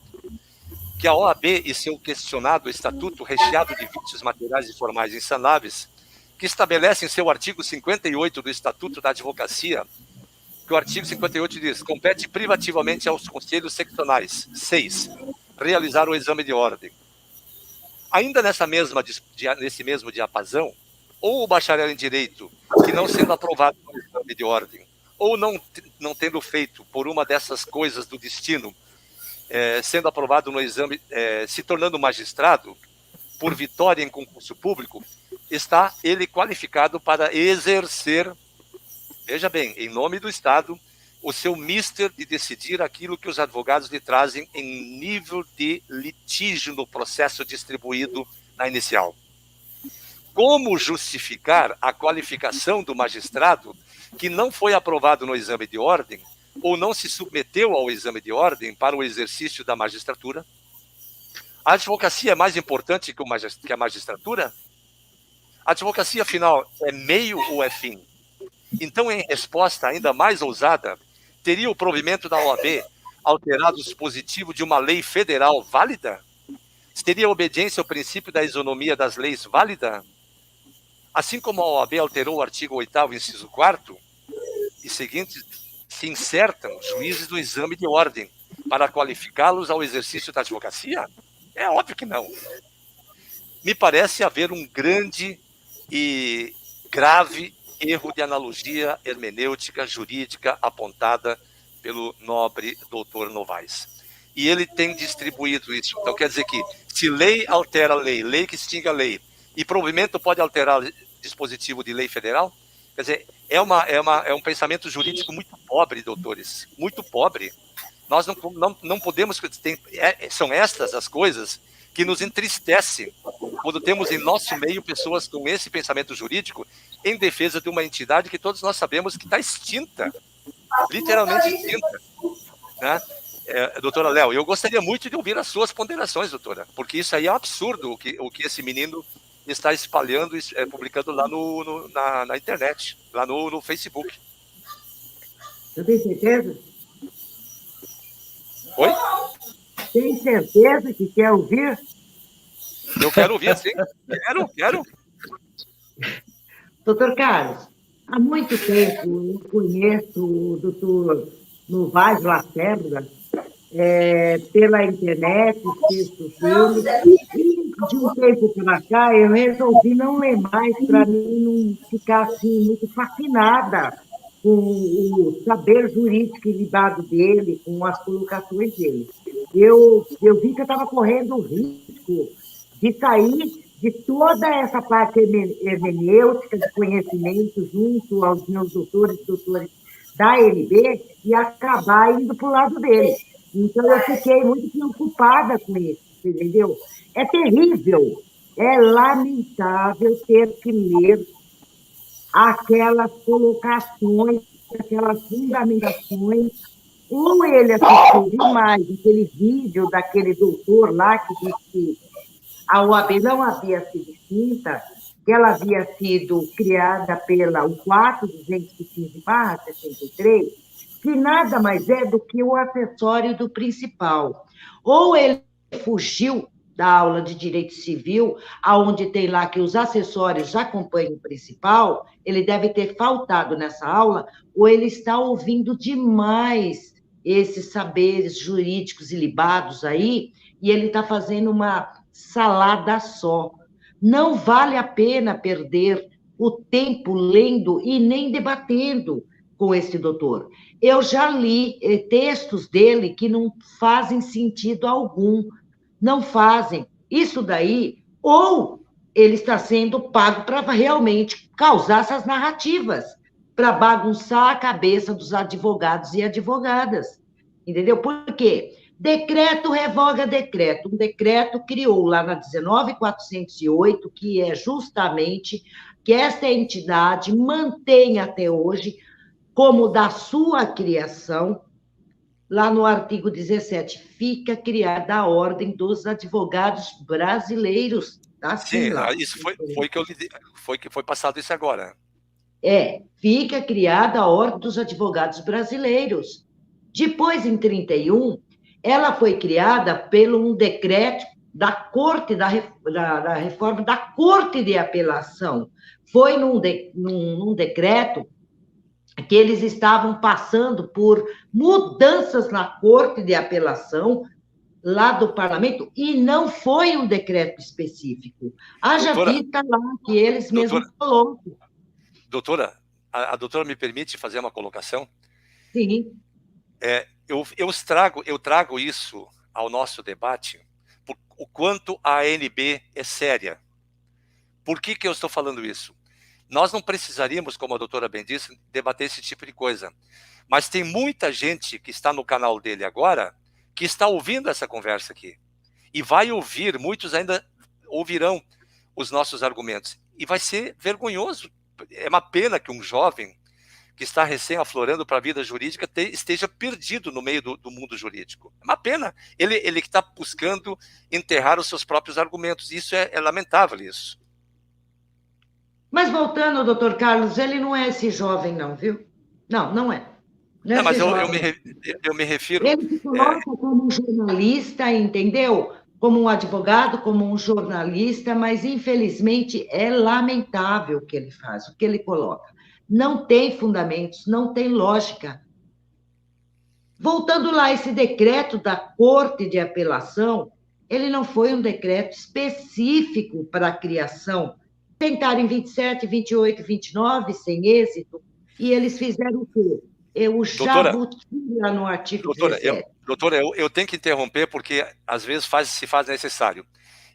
que a OAB e seu questionado estatuto recheado de vícios materiais e formais insanáveis, que estabelece em seu artigo 58 do Estatuto da Advocacia, que o artigo 58 diz, compete privativamente aos conselhos seccionais, 6, realizar o exame de ordem. Ainda nesse mesmo diapasão, ou o bacharel em Direito, que não sendo aprovado no exame de ordem, ou não tendo feito por uma dessas coisas do destino, sendo aprovado no exame, se tornando magistrado, por vitória em concurso público, está ele qualificado para exercer, veja bem, em nome do Estado, o seu mister de decidir aquilo que os advogados lhe trazem em nível de litígio no processo distribuído na inicial. Como justificar a qualificação do magistrado que não foi aprovado no exame de ordem ou não se submeteu ao exame de ordem para o exercício da magistratura? A advocacia é mais importante que a magistratura? A advocacia, afinal, é meio ou é fim? Então, em resposta ainda mais ousada, teria o provimento da OAB alterado o dispositivo de uma lei federal válida? Teria a obediência ao princípio da isonomia das leis válida? Assim como a OAB alterou o artigo 8º, inciso 4º, e seguintes, se insertam juízes do exame de ordem para qualificá-los ao exercício da advocacia? É óbvio que não. Me parece haver um grande e grave erro de analogia hermenêutica jurídica apontada pelo nobre doutor Novaes. E ele tem distribuído isso. Então, quer dizer que se lei altera lei, lei que extingue a lei, e provimento pode alterar dispositivo de lei federal, quer dizer, é um pensamento jurídico muito pobre, doutores, muito pobre. Nós não podemos... São estas as coisas que nos entristecem quando temos em nosso meio pessoas com esse pensamento jurídico em defesa de uma entidade que todos nós sabemos que está extinta, literalmente extinta. Né? Doutora Léo, eu gostaria muito de ouvir as suas ponderações, doutora, porque isso aí é um absurdo o que esse menino está espalhando, publicando lá na internet, lá no Facebook. Você tem certeza? Oi? Tem certeza que quer ouvir? Eu quero ouvir, sim. Quero. Doutor Carlos, há muito tempo eu conheço o doutor Novaes Lacerda pela internet, texto dele, e de um tempo para cá eu resolvi não ler mais para mim não ficar assim muito fascinada com o saber jurídico e lidado dele, com as colocações dele. Eu vi que eu estava correndo o risco de sair de toda essa parte hermenêutica, de conhecimento, junto aos meus doutores e doutores da ANB, e acabar indo para o lado dele. Então, eu fiquei muito preocupada com isso, entendeu? É terrível, é lamentável ter que ler aquelas colocações, aquelas fundamentações, ou ele assistiu demais aquele vídeo daquele doutor lá que disse que a OAB não havia sido extinta, que ela havia sido criada pela o 4215/63, que nada mais é do que o acessório do principal. Ou ele fugiu da aula de direito civil, aonde tem lá que os acessórios acompanham o principal, ele deve ter faltado nessa aula, ou ele está ouvindo demais esses saberes jurídicos ilibados aí, e ele está fazendo uma salada só. Não vale a pena perder o tempo lendo e nem debatendo com esse doutor. Eu já li textos dele que não fazem sentido algum, não fazem. Isso daí, ou ele está sendo pago para realmente causar essas narrativas, para bagunçar a cabeça dos advogados e advogadas. Entendeu? Por quê? Decreto revoga decreto. Um decreto criou lá na 19.408, que é justamente que esta entidade mantém até hoje como da sua criação, lá no artigo 17, fica criada a Ordem dos Advogados Brasileiros. Tá assim, Sim, lá. isso foi que eu que foi passado isso agora. Fica criada a Ordem dos Advogados Brasileiros. Depois, em 31, ela foi criada pelo um decreto da Corte da reforma da Corte de Apelação. Foi num decreto que eles estavam passando por mudanças na Corte de Apelação lá do Parlamento, e não foi um decreto específico. Haja vista lá que eles mesmos colocam. Doutora, a doutora me permite fazer uma colocação? Sim. Eu trago isso ao nosso debate, por o quanto a ANB é séria. Por que eu estou falando isso? Nós não precisaríamos, como a doutora bem disse, debater esse tipo de coisa. Mas tem muita gente que está no canal dele agora que está ouvindo essa conversa aqui. E vai ouvir, muitos ainda ouvirão os nossos argumentos. E vai ser vergonhoso. É uma pena que um jovem que está recém-aflorando para a vida jurídica esteja perdido no meio do mundo jurídico. É uma pena. Ele que está buscando enterrar os seus próprios argumentos. Isso é lamentável, isso. Mas voltando, doutor Carlos, ele não é esse jovem, não, viu? Não é. Não, mas eu me refiro... Ele se coloca como um jornalista, entendeu? Como um advogado, como um jornalista, mas, infelizmente, é lamentável o que ele faz, o que ele coloca. Não tem fundamentos, não tem lógica. Voltando lá, esse decreto da Corte de Apelação, ele não foi um decreto específico para a criação. Tentaram em 27, 28, 29, sem êxito, e eles fizeram o quê? O jabuti lá no artigo 17. Doutora, eu tenho que interromper, porque às vezes se faz necessário.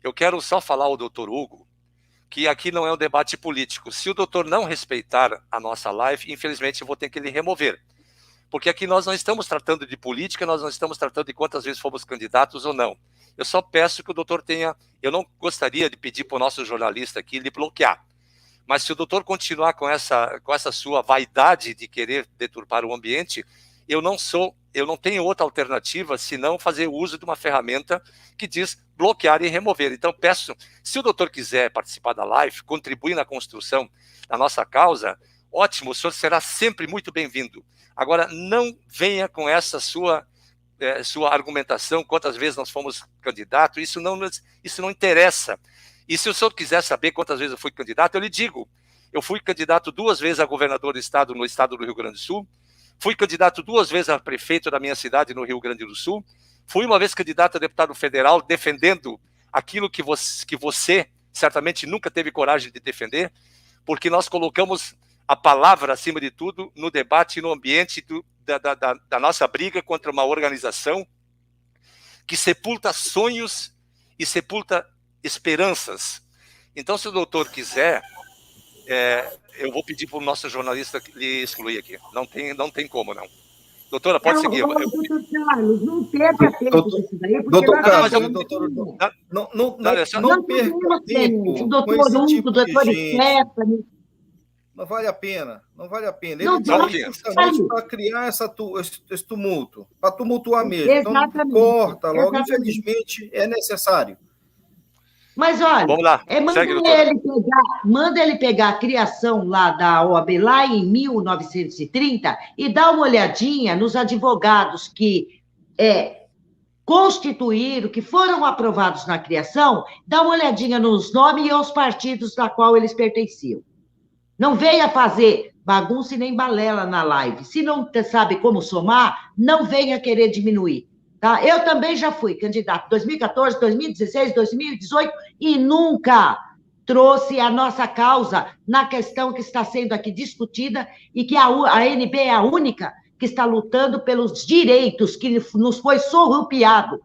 Eu quero só falar ao doutor Hugo que aqui não é um debate político. Se o doutor não respeitar a nossa live, infelizmente eu vou ter que lhe remover. Porque aqui nós não estamos tratando de política, nós não estamos tratando de quantas vezes fomos candidatos ou não. Eu só peço que o doutor tenha... Eu não gostaria de pedir para o nosso jornalista aqui lhe bloquear. Mas se o doutor continuar com essa sua vaidade de querer deturpar o ambiente, eu não tenho outra alternativa senão fazer uso de uma ferramenta que diz bloquear e remover. Então peço, se o doutor quiser participar da live, contribuir na construção da nossa causa, ótimo, o senhor será sempre muito bem-vindo. Agora, não venha com essa sua argumentação, quantas vezes nós fomos candidatos, isso não interessa. E se o senhor quiser saber quantas vezes eu fui candidato, eu lhe digo. Eu fui candidato 2 vezes a governador do estado no estado do Rio Grande do Sul, fui candidato 2 vezes a prefeito da minha cidade no Rio Grande do Sul, fui uma vez candidato a deputado federal defendendo aquilo que você certamente nunca teve coragem de defender, porque nós colocamos a palavra acima de tudo no debate e no ambiente da nossa briga contra uma organização que sepulta sonhos e sepulta esperanças. Então, se o doutor quiser, eu vou pedir para o nosso jornalista lhe excluir aqui. Não tem como, não. Doutora, pode seguir. Doutor Carlos, não perca tempo disso daí. Doutor Carlos, não perca tempo. O doutor Hugo, o doutor Stephanie. Não vale a pena, não vale a pena. Não Ele está justamente para criar esse tumulto, para tumultuar mesmo. Exatamente. Então, corta logo, infelizmente, é necessário. Mas, olha, vamos lá. manda ele pegar a criação lá da OAB, lá em 1930, e dar uma olhadinha nos advogados que constituíram, que foram aprovados na criação, dá uma olhadinha nos nomes e aos partidos da qual eles pertenciam. Não venha fazer bagunça e nem balela na live. Se não sabe como somar, não venha querer diminuir. Tá? Eu também já fui candidato em 2014, 2016, 2018 e nunca trouxe a nossa causa na questão que está sendo aqui discutida e que a ANB é a única que está lutando pelos direitos que nos foi surrupiado.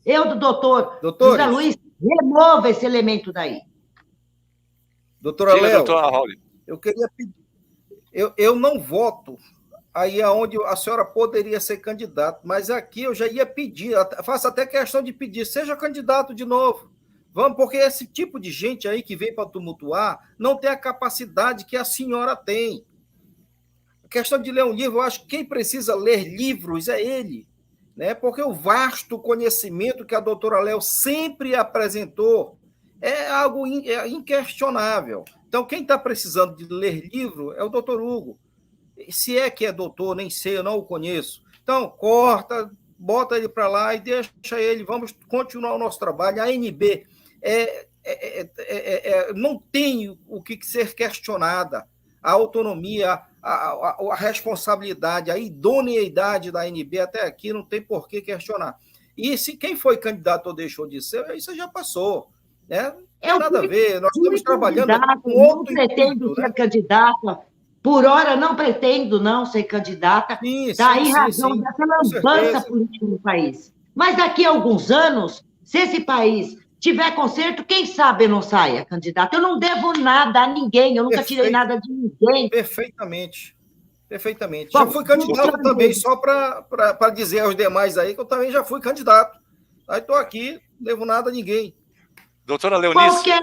Eu, do doutor José Luiz, remova esse elemento daí. Doutora Léo, eu queria pedir, eu não voto aí aonde a senhora poderia ser candidato, mas aqui eu já ia pedir, faço até questão de pedir, seja candidato de novo. Vamos, porque esse tipo de gente aí que vem para tumultuar não tem a capacidade que a senhora tem. A questão de ler um livro, eu acho que quem precisa ler livros é ele, né? Porque o vasto conhecimento que a doutora Léo sempre apresentou é algo inquestionável. Então, quem está precisando de ler livro é o doutor Hugo. Se é que é doutor, nem sei, eu não o conheço. Então, corta, bota ele para lá e deixa ele. Vamos continuar o nosso trabalho. A ANB não tem o que ser questionada. A autonomia, a responsabilidade, a idoneidade da ANB até aqui não tem por que questionar. E se quem foi candidato ou deixou de ser, isso já passou. Não tem nada a ver, nós estamos trabalhando com outro intuito. Não pretendo ser candidata, por hora não pretendo não ser candidata, em razão dessa lambança política no país. Mas daqui a alguns anos, se esse país tiver conserto, quem sabe eu não saia candidata. Eu não devo nada a ninguém, eu nunca tirei nada de ninguém. Perfeitamente. Bom, já fui candidato também, só para dizer aos demais aí que eu também já fui candidato. Aí estou aqui, não devo nada a ninguém. Doutora Leonice, qualquer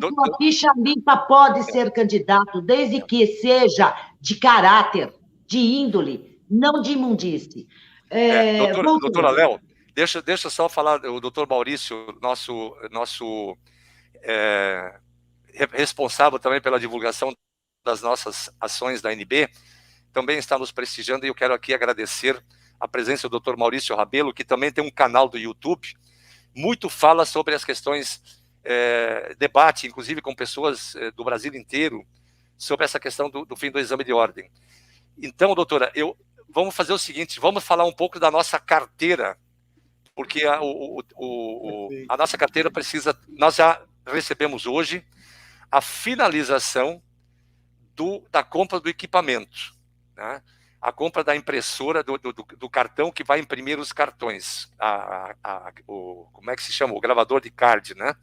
uma ficha limpa pode ser candidato, desde que seja de caráter, de índole, não de imundície. Doutora Léo, deixa eu só falar, o doutor Maurício, nosso responsável também pela divulgação das nossas ações da ANB, também está nos prestigiando, e eu quero aqui agradecer a presença do doutor Maurício Rabelo, que também tem um canal do YouTube, muito fala sobre as questões, debate, inclusive com pessoas do Brasil inteiro, sobre essa questão do fim do exame de ordem. Então, doutora, vamos fazer o seguinte, vamos falar um pouco da nossa carteira, porque a nossa carteira precisa, nós já recebemos hoje a finalização da compra do equipamento, né? A compra da impressora, do cartão que vai imprimir os cartões, como é que se chama? O gravador de card, né?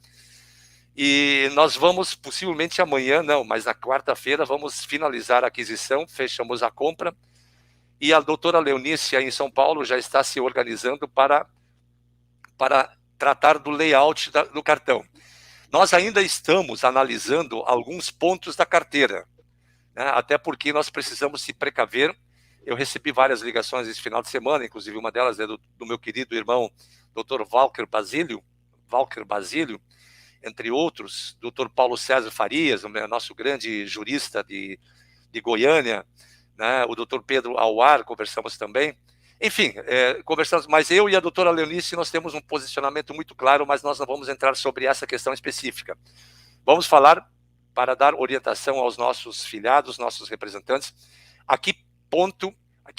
E nós vamos, possivelmente amanhã, não, mas na quarta-feira, vamos finalizar a aquisição, fechamos a compra, e a doutora Leonice, aí em São Paulo, já está se organizando para tratar do layout do cartão. Nós ainda estamos analisando alguns pontos da carteira, né? Até porque nós precisamos se precaver. Eu recebi várias ligações esse final de semana, inclusive uma delas é do meu querido irmão, Dr. Walker Basílio, entre outros, Dr. Paulo César Farias, o nosso grande jurista de Goiânia, né? O Dr. Pedro Auar, conversamos também. Enfim, conversamos, mas eu e a doutora Leonice, nós temos um posicionamento muito claro, mas nós não vamos entrar sobre essa questão específica. Vamos falar, para dar orientação aos nossos filiados, nossos representantes, a que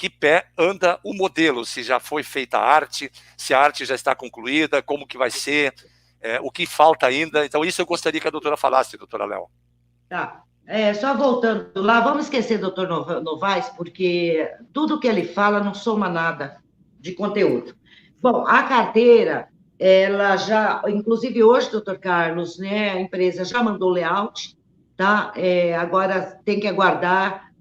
pé anda o modelo, se já foi feita a arte, se a arte já está concluída, como que vai ser, o que falta ainda. Então, isso eu gostaria que a doutora falasse, doutora Léo. Tá. Só voltando lá, vamos esquecer do doutor Novaes, porque tudo que ele fala não soma nada de conteúdo. Bom, a carteira, ela já, inclusive hoje, doutor Carlos, né, a empresa já mandou layout, tá? Agora tem que aguardar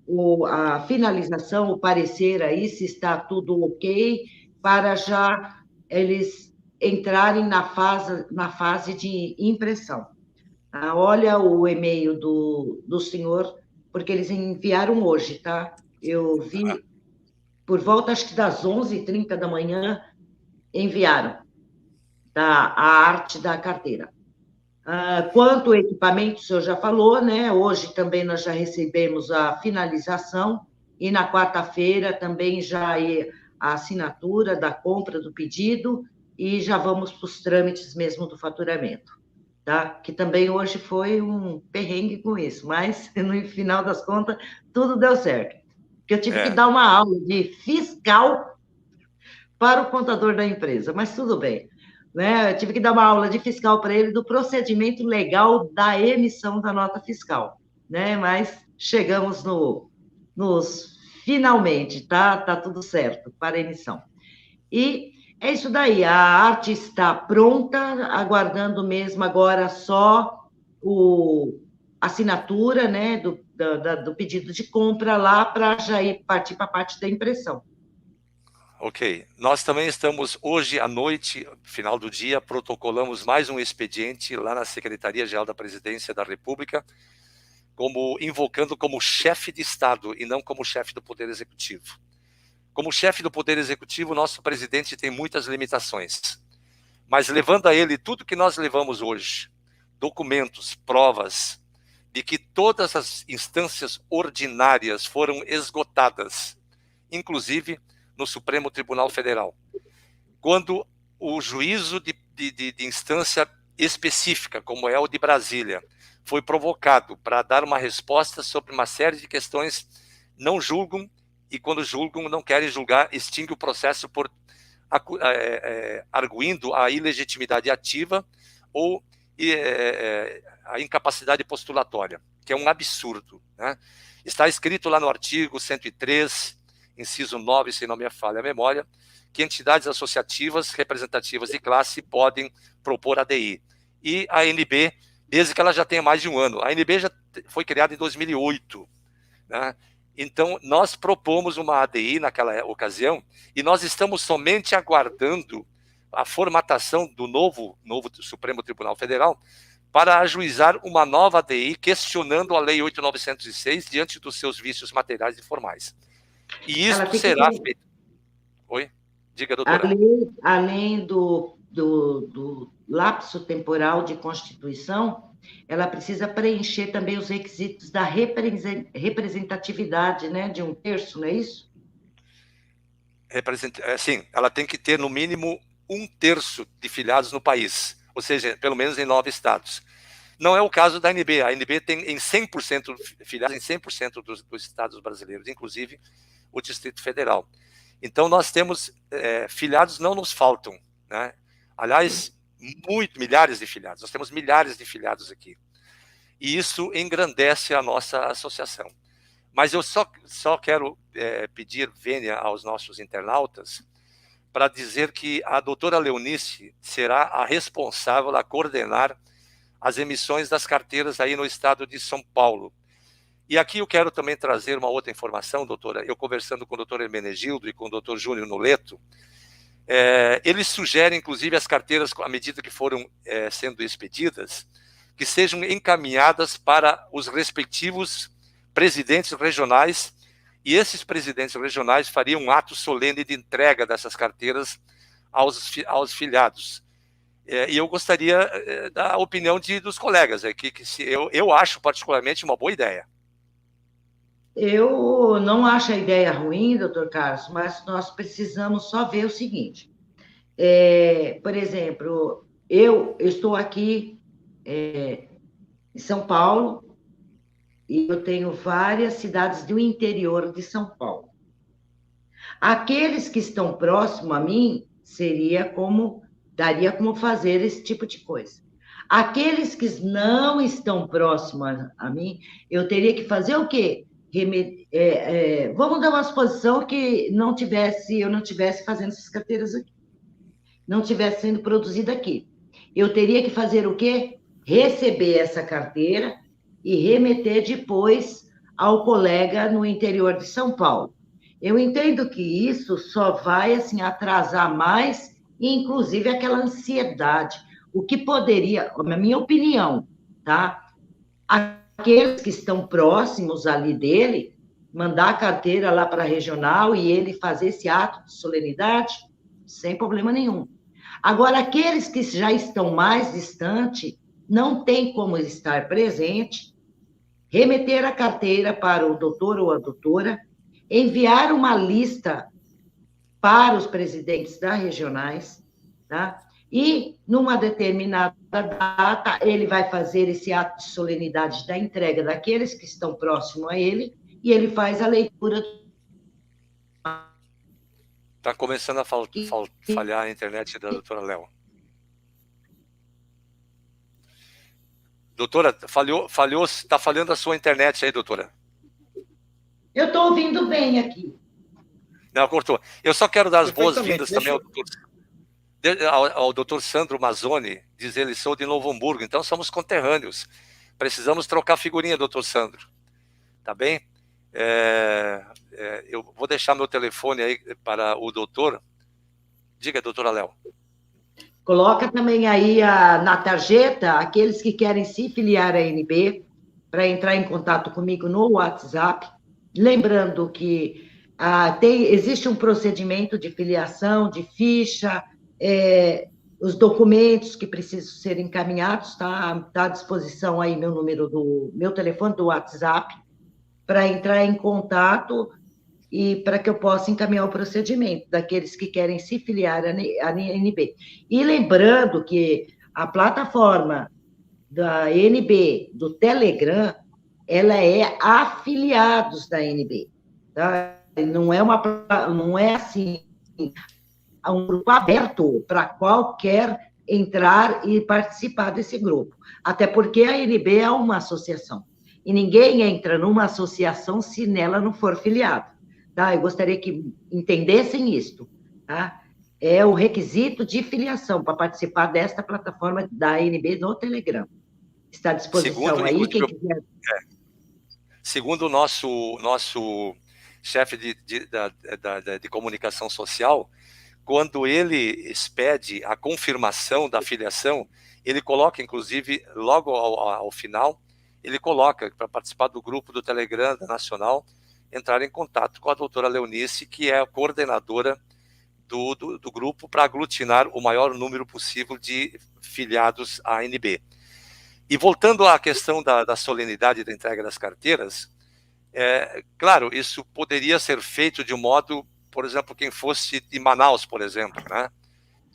a finalização, o parecer aí, se está tudo ok, para já eles entrarem na fase de impressão. Olha o e-mail do senhor, porque eles enviaram hoje, tá? Eu vi, por volta, acho que das 11h30 da manhã, enviaram a arte da carteira. Quanto ao equipamento, o senhor já falou, né? Hoje também nós já recebemos a finalização, e na quarta-feira também já a assinatura da compra do pedido, e já vamos para os trâmites mesmo do faturamento, tá? Que também hoje foi um perrengue com isso, mas no final das contas tudo deu certo. Porque eu tive que dar uma aula de fiscal para o contador da empresa, mas tudo bem. Né? Eu tive que dar uma aula de fiscal para ele do procedimento legal da emissão da nota fiscal, né? Mas chegamos nos finalmente, tá tudo certo para a emissão. E é isso daí, a arte está pronta, aguardando mesmo agora só a assinatura, né, do pedido de compra lá, para já partir para a parte da impressão. Ok. Nós também estamos hoje à noite, final do dia, protocolamos mais um expediente lá na Secretaria-Geral da Presidência da República, invocando como chefe de Estado e não como chefe do Poder Executivo. Como chefe do Poder Executivo, nosso presidente tem muitas limitações, mas levando a ele tudo que nós levamos hoje, documentos, provas, de que todas as instâncias ordinárias foram esgotadas, inclusive no Supremo Tribunal Federal. Quando o juízo de instância específica, como é o de Brasília, foi provocado para dar uma resposta sobre uma série de questões, não julgam, e quando julgam, não querem julgar, extingue o processo por arguindo a ilegitimidade ativa ou a incapacidade postulatória, que é um absurdo, né? Está escrito lá no artigo 103, inciso 9, se não me falha a memória, que entidades associativas, representativas de classe podem propor ADI. E a ANB, desde que ela já tenha mais de um ano. A ANB já foi criada em 2008, né? Então, nós propomos uma ADI naquela ocasião, e nós estamos somente aguardando a formatação do novo Supremo Tribunal Federal para ajuizar uma nova ADI, questionando a Lei 8.906 diante dos seus vícios materiais e formais. E isso será feito... Oi? Diga, doutora. Além do lapso temporal de Constituição, ela precisa preencher também os requisitos da representatividade, né, de 1/3, não é isso? Sim, ela tem que ter no mínimo 1/3 de filiados no país, ou seja, pelo menos em 9 estados. Não é o caso da ANB. A ANB tem em 100% filiados em 100% dos estados brasileiros, inclusive o Distrito Federal. Então, nós temos filiados, não nos faltam, né? Aliás, milhares de filiados. Nós temos milhares de filiados aqui. E isso engrandece a nossa associação. Mas eu só quero pedir vênia aos nossos internautas para dizer que a doutora Leonice será a responsável a coordenar as emissões das carteiras aí no estado de São Paulo. E aqui eu quero também trazer uma outra informação, doutora. Eu conversando com o doutor Hermenegildo e com o doutor Júnior Noleto, eles sugerem, inclusive, as carteiras, à medida que foram sendo expedidas, que sejam encaminhadas para os respectivos presidentes regionais, e esses presidentes regionais fariam um ato solene de entrega dessas carteiras aos filiados. E eu gostaria da opinião dos colegas, eu acho particularmente uma boa ideia. Eu não acho a ideia ruim, doutor Carlos, mas nós precisamos só ver o seguinte. Por exemplo, eu estou aqui em São Paulo, e eu tenho várias cidades do interior de São Paulo. Aqueles que estão próximos a mim, daria como fazer esse tipo de coisa. Aqueles que não estão próximos a mim, eu teria que fazer o quê? Vamos dar uma suposição que eu não tivesse fazendo essas carteiras aqui. não estivesse sendo produzida aqui. Eu teria que fazer o quê? Receber essa carteira e remeter depois ao colega no interior de São Paulo. Eu entendo que isso só vai assim, atrasar mais, inclusive aquela ansiedade. O que poderia, na minha opinião, tá? Aqueles que estão próximos ali dele, mandar a carteira lá para a regional e ele fazer esse ato de solenidade, sem problema nenhum. Agora, aqueles que já estão mais distantes, não tem como estar presente, remeter a carteira para o doutor ou a doutora, enviar uma lista para os presidentes das regionais, tá? E, numa determinada data, ele vai fazer esse ato de solenidade da entrega daqueles que estão próximos a ele, e ele faz a leitura. Está começando a falhar a internet da doutora Léo. Doutora, falhou, está falhando a sua internet aí, doutora. Eu estou ouvindo bem aqui. Não, cortou. Eu só quero dar as boas-vindas também ao doutor Sandro Mazzoni, diz ele, sou de Novo Hamburgo, então somos conterrâneos. Precisamos trocar figurinha, doutor Sandro. Tá bem? Eu vou deixar meu telefone aí para o doutor. Diga, doutora Léo. Coloca também aí na tarjeta aqueles que querem se filiar à ANB para entrar em contato comigo no WhatsApp. Lembrando que existe um procedimento de filiação, de ficha, os documentos que precisam ser encaminhados, tá à disposição aí meu telefone do WhatsApp, para entrar em contato e para que eu possa encaminhar o procedimento daqueles que querem se filiar à ANB. E lembrando que a plataforma da ANB, do Telegram, ela é afiliados da ANB, tá? Não é assim, um grupo aberto para qualquer entrar e participar desse grupo. Até porque a ANB é uma associação. E ninguém entra numa associação se nela não for filiado. Tá? Eu gostaria que entendessem isto. Tá? É o requisito de filiação para participar desta plataforma da ANB no Telegram. Está à disposição aí, quem quiser. Segundo o nosso chefe de comunicação social, quando ele expede a confirmação da filiação, ele coloca, inclusive, logo ao final, ele coloca para participar do grupo do Telegram da Nacional, entrar em contato com a doutora Leonice, que é a coordenadora do grupo, para aglutinar o maior número possível de filiados à ANB. E voltando à questão da solenidade da entrega das carteiras, claro, isso poderia ser feito de um modo, por exemplo, quem fosse de Manaus, por exemplo, né?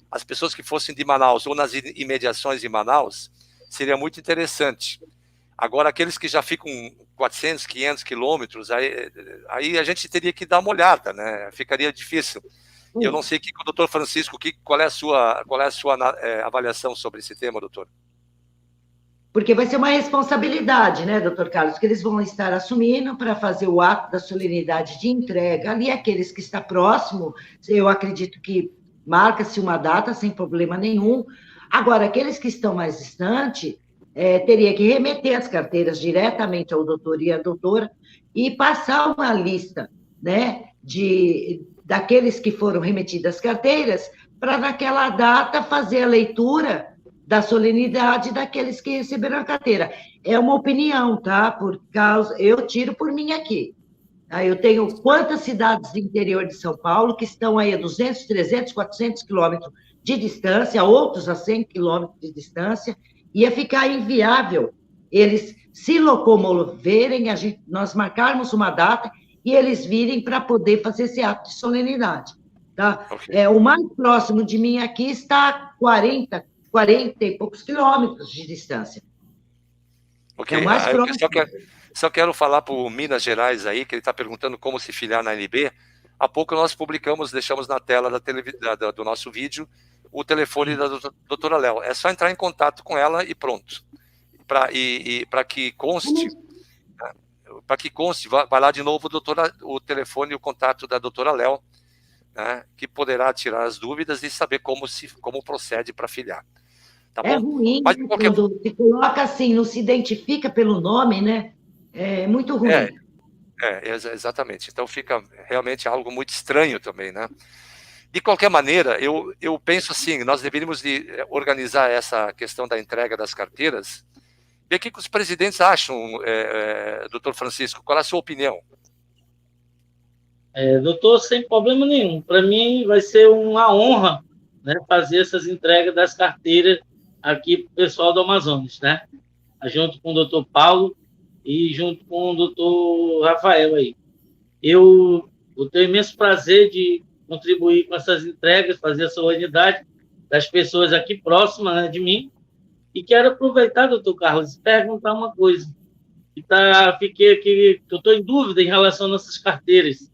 As pessoas que fossem de Manaus ou nas imediações de Manaus, seria muito interessante. Agora, aqueles que já ficam 400, 500 quilômetros, aí a gente teria que dar uma olhada, né? Ficaria difícil. Eu não sei o doutor Francisco, qual é a sua avaliação sobre esse tema, doutor? Porque vai ser uma responsabilidade, né, doutor Carlos, que eles vão estar assumindo para fazer o ato da solenidade de entrega. Ali, aqueles que estão próximos, eu acredito que marca-se uma data sem problema nenhum. Agora, aqueles que estão mais distantes, teria que remeter as carteiras diretamente ao doutor e à doutora e passar uma lista, né, daqueles que foram remetidas as carteiras, para naquela data fazer a leitura da solenidade daqueles que receberam a carteira. É uma opinião, tá? Eu tiro por mim aqui. Eu tenho quantas cidades do interior de São Paulo que estão aí a 200, 300, 400 quilômetros de distância, outros a 100 quilômetros de distância, ia ficar inviável eles se locomoverem, nós marcarmos uma data e eles virem para poder fazer esse ato de solenidade. Tá? Okay. O mais próximo de mim aqui está a 40 e poucos quilômetros de distância. Ok, só quero falar para o Minas Gerais aí, que ele está perguntando como se filiar na ANB. Há pouco nós deixamos na tela do nosso vídeo o telefone da doutora Léo. É só entrar em contato com ela e pronto. Para que conste, vai lá de novo o telefone e o contato da doutora Léo, né, que poderá tirar as dúvidas e saber como procede para filiar. Tá É bom? ruim, Mas, né, quando se coloca assim, não se identifica pelo nome, né? É muito ruim. Exatamente. Então fica realmente algo muito estranho também, né? De qualquer maneira, eu penso assim, nós deveríamos organizar essa questão da entrega das carteiras, ver o que os presidentes acham, doutor Francisco, qual é a sua opinião? Doutor, sem problema nenhum. Para mim vai ser uma honra, né, fazer essas entregas das carteiras aqui para o pessoal do Amazonas, né? Junto com o doutor Paulo e junto com o doutor Rafael aí. Eu tenho imenso prazer de contribuir com essas entregas, fazer a solenidade das pessoas aqui próximas, né, de mim. E quero aproveitar, doutor Carlos, e perguntar uma coisa. Fiquei aqui, eu estou em dúvida em relação a nossas carteiras.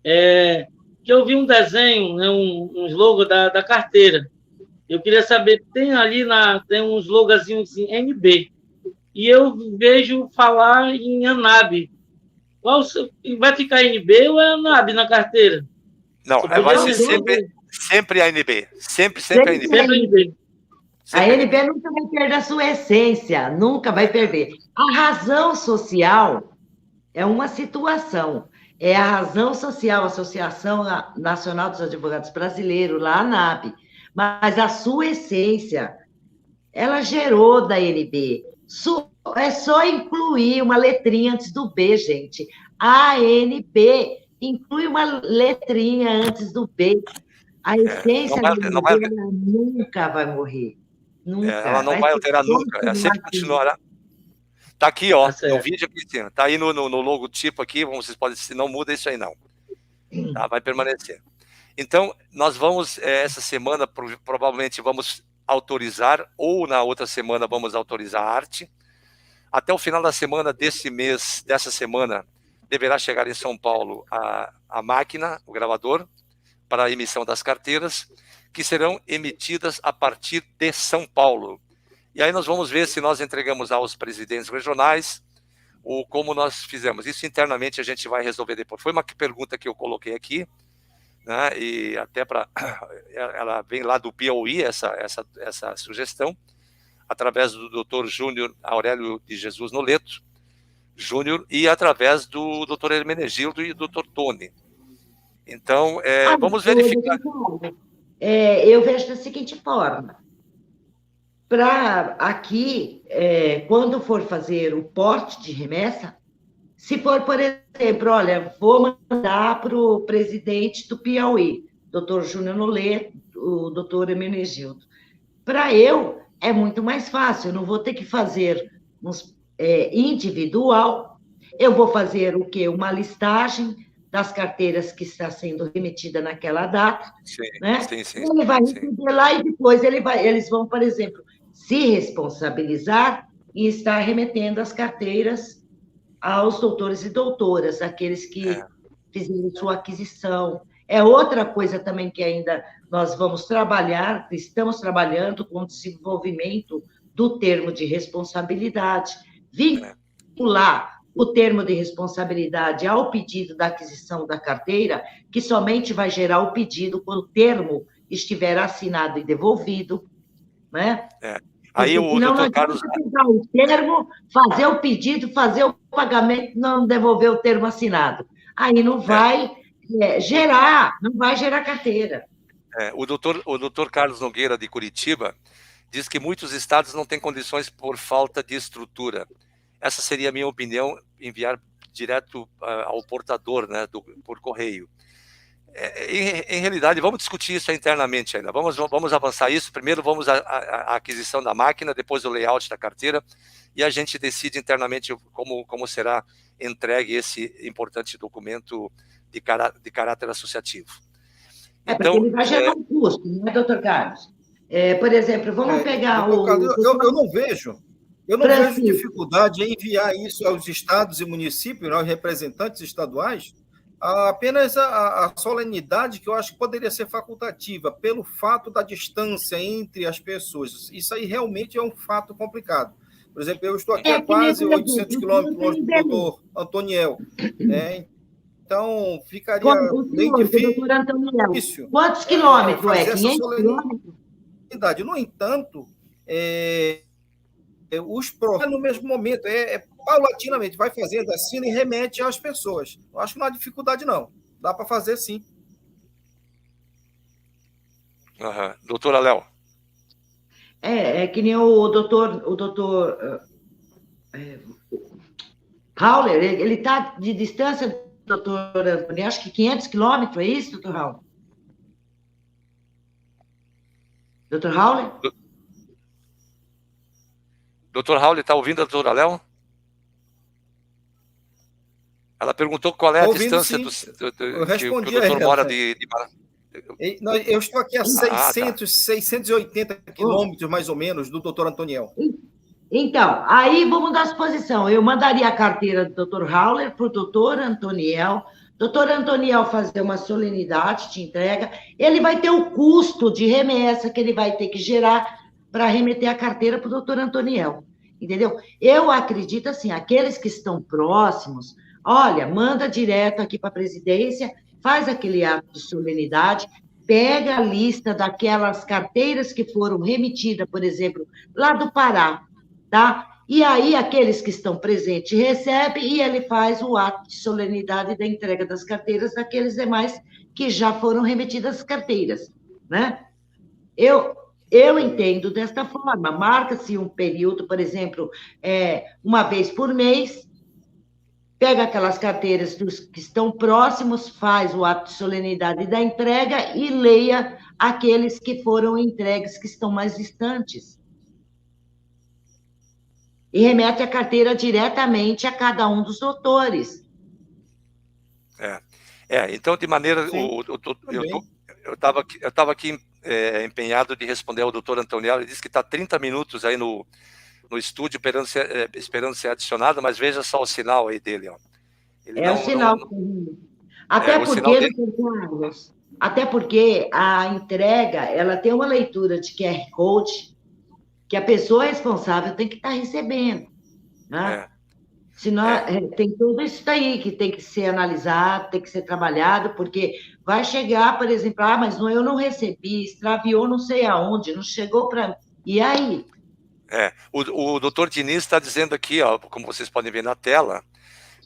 Que eu vi um desenho, né, uns logos da carteira. Eu queria saber, tem ali tem uns logozinhos em NB. E eu vejo falar em ANAB. Vai ficar NB ou é ANAB na carteira? Não, vai ser sempre ANB. Sempre ANB. Sempre ANB. A ANB nunca vai perder a sua essência, nunca vai perder. A razão social é uma situação. É a razão social, a Associação Nacional dos Advogados Brasileiros, lá a ANAB. Mas a sua essência, ela gerou da ANB. É só incluir uma letrinha antes do B, gente. A ANB inclui uma letrinha antes do B. A essência da ANB nunca vai morrer. Nunca. Ela não vai alterar nunca. Ela sempre continuará. Tá aqui, ó, no vídeo aqui em cima. Tá aí no logotipo aqui, vocês podem, se não muda isso aí não. Tá, vai permanecer. Então, nós vamos, essa semana, provavelmente vamos autorizar, ou na outra semana vamos autorizar a arte. Até o final da semana dessa semana, deverá chegar em São Paulo a máquina, o gravador, para a emissão das carteiras, que serão emitidas a partir de São Paulo. E aí nós vamos ver se nós entregamos aos presidentes regionais ou como nós fizemos. Isso internamente a gente vai resolver depois. Foi uma pergunta que eu coloquei aqui, né, e até ela vem lá do Piauí, essa sugestão, através do doutor Júnior Aurélio de Jesus Noleto, Júnior, e através do doutor Hermenegildo e do doutor Tony. Então, vamos verificar. Eu vejo da seguinte forma. Para aqui, quando for fazer o porte de remessa, se for, por exemplo, olha, vou mandar para o presidente do Piauí, doutor Júnior Noleto, o doutor Hermenegildo. Para eu, é muito mais fácil, eu não vou ter que fazer individual, eu vou fazer o quê? Uma listagem das carteiras que está sendo remetida naquela data, sim, né? Sim, ele vai receber lá e depois eles vão, por exemplo, se responsabilizar e estar remetendo as carteiras aos doutores e doutoras, aqueles que fizeram sua aquisição. É outra coisa também que ainda nós vamos trabalhar, estamos trabalhando com o desenvolvimento do termo de responsabilidade, vincular o termo de responsabilidade ao pedido da aquisição da carteira, que somente vai gerar o pedido quando o termo estiver assinado e devolvido, né? Aí o doutor Carlos... pegar o termo, fazer o pedido, fazer o pagamento, não devolver o termo assinado. Aí não vai não vai gerar carteira. O doutor Carlos Nogueira, de Curitiba, diz que muitos estados não têm condições por falta de estrutura. Essa seria a minha opinião, enviar direto ao portador, né, por correio. Em realidade, vamos discutir isso internamente ainda. Vamos avançar isso. Primeiro vamos à aquisição da máquina, depois o layout da carteira, e a gente decide internamente como será entregue esse importante documento de caráter associativo. Então, porque ele vai gerar um custo, não é, doutor Carlos? Por exemplo, vamos pegar eu não vejo dificuldade em enviar isso aos estados e municípios, aos representantes estaduais, apenas a solenidade, que eu acho que poderia ser facultativa, pelo fato da distância entre as pessoas. Isso aí realmente é um fato complicado. Por exemplo, eu estou aqui a quase 800 quilômetros longe do doutor Antoniel, né? Então, ficaria Quantos bem quilômetros, doutor Antoniel? difícil Quantos quilômetros fazer é? essa 500 quilômetros? solenidade. No entanto, os no mesmo momento, paulatinamente, vai fazendo assim e remete às pessoas. Eu acho que não há dificuldade, não. Dá para fazer sim. Uhum. Doutora Léo. É que nem o doutor Hauler, ele está de distância, doutor Antônio, acho que 500 quilômetros, é isso, doutor Hauler? Doutor Hauler? Doutor Raul, está ouvindo a doutora Léo? Ela perguntou qual é a distância que o doutor mora de... Eu estou aqui a 600, tá. 680 quilômetros, mais ou menos, do doutor Antoniel. Então, aí vamos dar suposição. Eu mandaria a carteira do doutor Hauler para o doutor Antoniel. Doutor Antoniel fazer uma solenidade de entrega. Ele vai ter o custo de remessa que ele vai ter que gerar para remeter a carteira para o doutor Antoniel. Entendeu? Eu acredito assim, aqueles que estão próximos, olha, manda direto aqui para a presidência, faz aquele ato de solenidade, pega a lista daquelas carteiras que foram remetidas, por exemplo, lá do Pará, tá? E aí, aqueles que estão presentes recebem e ele faz o ato de solenidade da entrega das carteiras daqueles demais que já foram remetidas as carteiras, né? Eu entendo desta forma, marca-se um período, por exemplo, uma vez por mês, pega aquelas carteiras dos que estão próximos, faz o ato de solenidade da entrega e leia aqueles que foram entregues que estão mais distantes. E remete a carteira diretamente a cada um dos doutores. Então, de maneira... Eu estava aqui empenhado de responder ao doutor Antoniel, ele disse que está 30 minutos aí no estúdio esperando ser adicionado, mas veja só o sinal aí dele. Ó. O sinal. Até porque, Carlos, até porque a entrega, ela tem uma leitura de QR Code que a pessoa responsável tem que estar recebendo, né? Senão, tem tudo isso daí que tem que ser analisado, tem que ser trabalhado, porque vai chegar, por exemplo, mas eu não recebi, extraviou não sei aonde, não chegou para mim. E aí? O doutor Diniz está dizendo aqui, ó, como vocês podem ver na tela,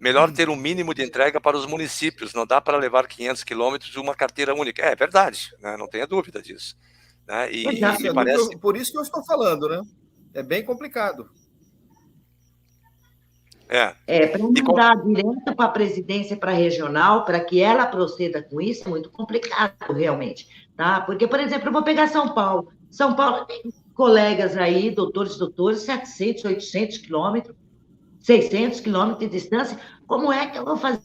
melhor ter um mínimo de entrega para os municípios, não dá para levar 500 quilômetros de uma carteira única. É verdade, né? Não tenha dúvida disso. Né? Me parece... Por isso que eu estou falando, né? É bem complicado. Para mandar direto para a presidência, para a regional, para que ela proceda com isso, é muito complicado, realmente. Tá? Porque, por exemplo, eu vou pegar São Paulo. São Paulo tem colegas aí, doutores, 700, 800 quilômetros, 600 quilômetros de distância. Como é que eu vou fazer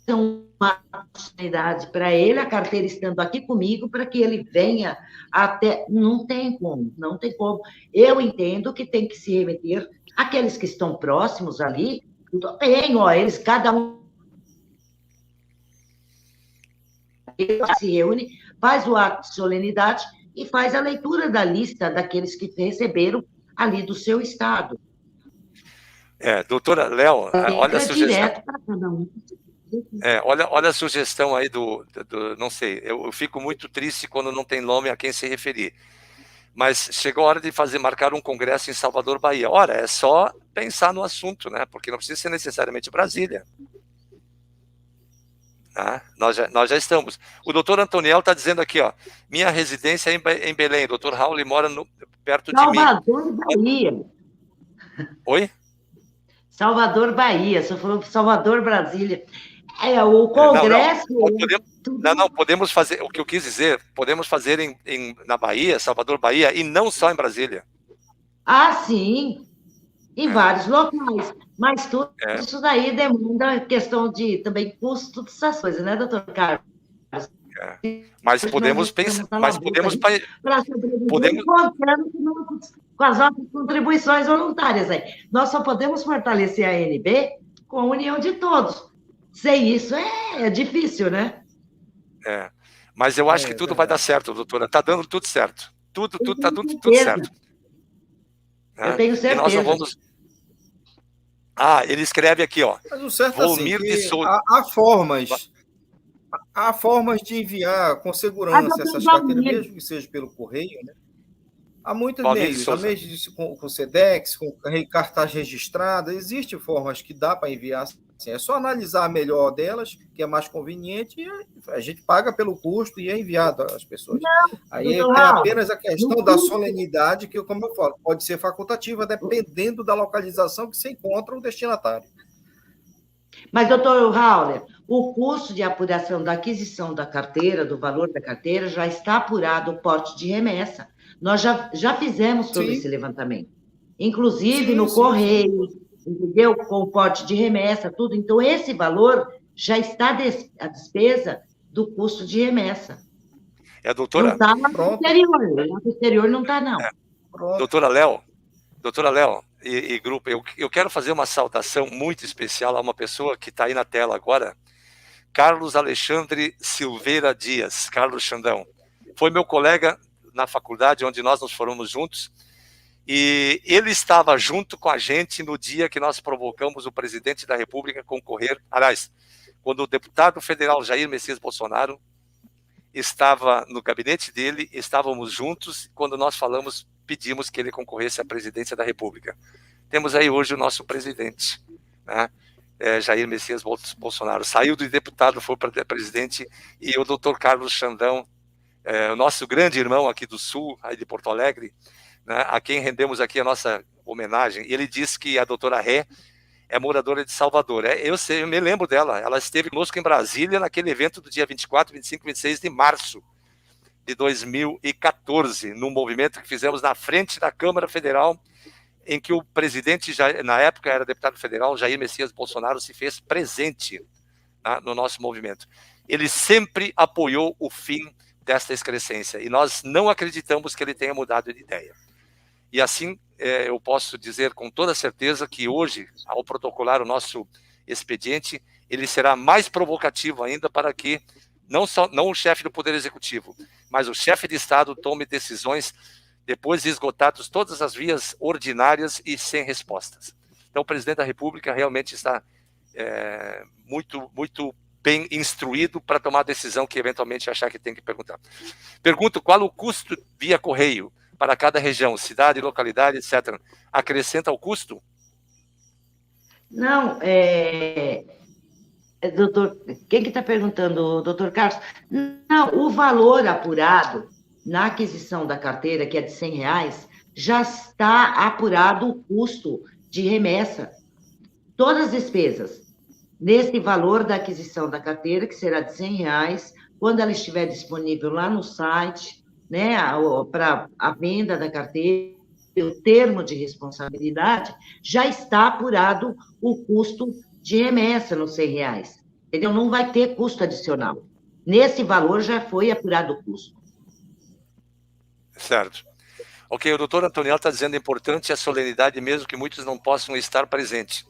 uma oportunidade para ele, a carteira estando aqui comigo, para que ele venha até... Não tem como, não tem como. Eu entendo que tem que se remeter aqueles que estão próximos ali, tudo bem, eles, cada um se reúne, faz o ato de solenidade e faz a leitura da lista daqueles que receberam ali do seu estado. Doutora Léo, olha a sugestão. Direto para cada um. Olha a sugestão aí não sei, eu fico muito triste quando não tem nome a quem se referir. Mas chegou a hora de marcar um congresso em Salvador, Bahia. Ora, é só pensar no assunto, né? Porque não precisa ser necessariamente Brasília. Nós já estamos. O doutor Antoniel está dizendo aqui, ó, minha residência é em Belém. O doutor Raul mora perto de mim. Salvador, Bahia. Oi? Salvador, Bahia. Só falou Salvador, Brasília. O congresso... Não, podemos fazer, o que eu quis dizer, podemos fazer na Bahia, Salvador, Bahia, e não só em Brasília. Sim, em vários locais, mas tudo isso daí demanda questão de também custo dessas coisas, né, doutor Carlos? Mas podemos pensar, podemos com as nossas contribuições voluntárias aí. Nós só podemos fortalecer a ANB com a união de todos. Sem isso é difícil, né? Mas eu acho que tudo vai dar certo, doutora. Está dando tudo certo. Está tudo certo. Eu tenho certeza. Ele escreve aqui, ó. Mas o certo é assim, Volmir de que Souza. há formas de enviar com segurança essas carteiras, mesmo que seja pelo correio, né? Há muitos Valmir de meios, há Souza. meios com Sedex, com cartaz registrada, existem formas que dá para enviar. Assim, é só analisar a melhor delas, que é mais conveniente, e a gente paga pelo custo e é enviado às pessoas. Aí doutor tem Raul, apenas a questão da solenidade, que, como eu falo, pode ser facultativa, dependendo da localização que se encontra o destinatário. Mas, doutor Rauler, o custo de apuração da aquisição da carteira, do valor da carteira, já está apurado o porte de remessa. Nós já fizemos todo esse levantamento. Inclusive no correio, entendeu? Com o porte de remessa, tudo. Então, esse valor já está a despesa do custo de remessa. Doutora? Não está lá no exterior. Lá no exterior não está, não. Doutora Léo e grupo, eu quero fazer uma saudação muito especial a uma pessoa que está aí na tela agora, Carlos Alexandre Silveira Dias, Carlos Xandão. Foi meu colega na faculdade, onde nós nos formamos juntos, e ele estava junto com a gente no dia que nós provocamos o presidente da República a concorrer. Aliás, quando o deputado federal Jair Messias Bolsonaro estava no gabinete dele, estávamos juntos quando nós pedimos que ele concorresse à presidência da República. Temos aí hoje o nosso presidente, né? Jair Messias Bolsonaro. Saiu do deputado, foi para presidente, e o doutor Carlos Xandão, o nosso grande irmão aqui do Sul, aí de Porto Alegre, né, a quem rendemos aqui a nossa homenagem. E ele disse que a doutora Ré é moradora de Salvador. Eu me lembro dela, ela esteve conosco em Brasília naquele evento do dia 24, 25, 26 de março de 2014, num movimento que fizemos na frente da Câmara Federal, em que o presidente, na época era deputado federal, Jair Messias Bolsonaro, se fez presente, né, no nosso movimento. Ele sempre apoiou o fim desta excrescência, e nós não acreditamos que ele tenha mudado de ideia. E assim, eu posso dizer com toda certeza que hoje, ao protocolar o nosso expediente, ele será mais provocativo ainda para que não o chefe do Poder Executivo, mas o chefe de Estado tome decisões depois de esgotados todas as vias ordinárias e sem respostas. Então, o presidente da República realmente está muito, muito bem instruído para tomar a decisão que eventualmente achar que tem que perguntar. Pergunto qual o custo via correio para cada região, cidade, localidade, etc. Acrescenta o custo? Não, doutor, quem que está perguntando, doutor Carlos? Não, o valor apurado na aquisição da carteira, que é de R$100, já está apurado o custo de remessa. Todas as despesas, nesse valor da aquisição da carteira, que será de R$100, quando ela estiver disponível lá no site, né, para a venda da carteira, o termo de responsabilidade, já está apurado o custo de remessa nos R$100, entendeu? Não vai ter custo adicional. Nesse valor já foi apurado o custo. Certo. Ok, o doutor Antoniel está dizendo importante a solenidade, mesmo que muitos não possam estar presentes.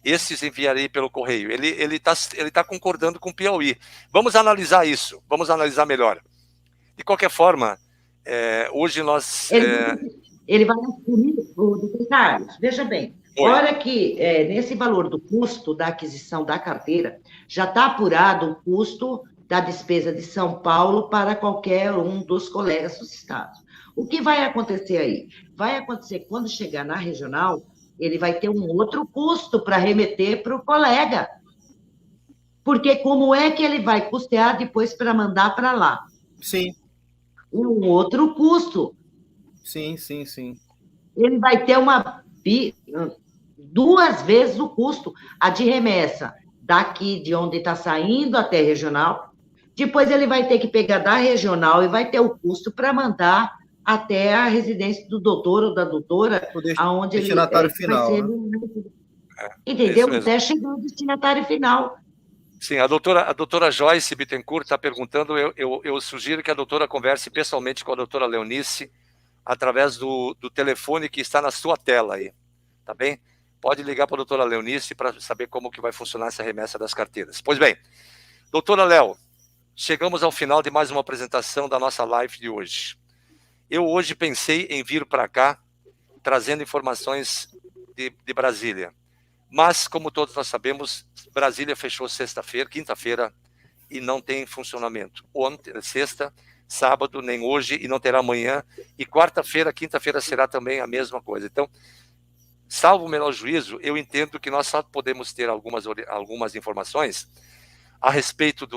Esses enviarei pelo correio. Ele tá concordando com o Piauí. Vamos analisar isso, vamos analisar melhor. De qualquer forma, hoje nós... Ele vai assumir, doutor Carlos, veja bem, hora que nesse valor do custo da aquisição da carteira, já está apurado o custo da despesa de São Paulo para qualquer um dos colegas dos estados. O que vai acontecer aí? Vai acontecer quando chegar na regional, ele vai ter um outro custo para remeter para o colega. Porque como é que ele vai custear depois para mandar para lá? Sim. Um outro custo. Sim. Ele vai ter duas vezes o custo, a de remessa daqui de onde está saindo até regional, depois ele vai ter que pegar da regional e vai ter o custo para mandar até a residência do doutor ou da doutora, aonde ele destinatário final, vai ser, né? Entendeu? Até chegar ao destinatário final. Sim, a doutora Joyce Bittencourt está perguntando, eu sugiro que a doutora converse pessoalmente com a doutora Leonice, através do telefone que está na sua tela aí, tá bem? Pode ligar para a doutora Leonice para saber como que vai funcionar essa remessa das carteiras. Pois bem, doutora Léo, chegamos ao final de mais uma apresentação da nossa live de hoje. Eu hoje pensei em vir para cá, trazendo informações de Brasília, Mas, como todos nós sabemos, Brasília fechou sexta-feira, quinta-feira, e não tem funcionamento. Ontem, sexta, sábado, nem hoje, e não terá amanhã. E quarta-feira, quinta-feira será também a mesma coisa. Então, salvo o menor juízo, eu entendo que nós só podemos ter algumas informações a respeito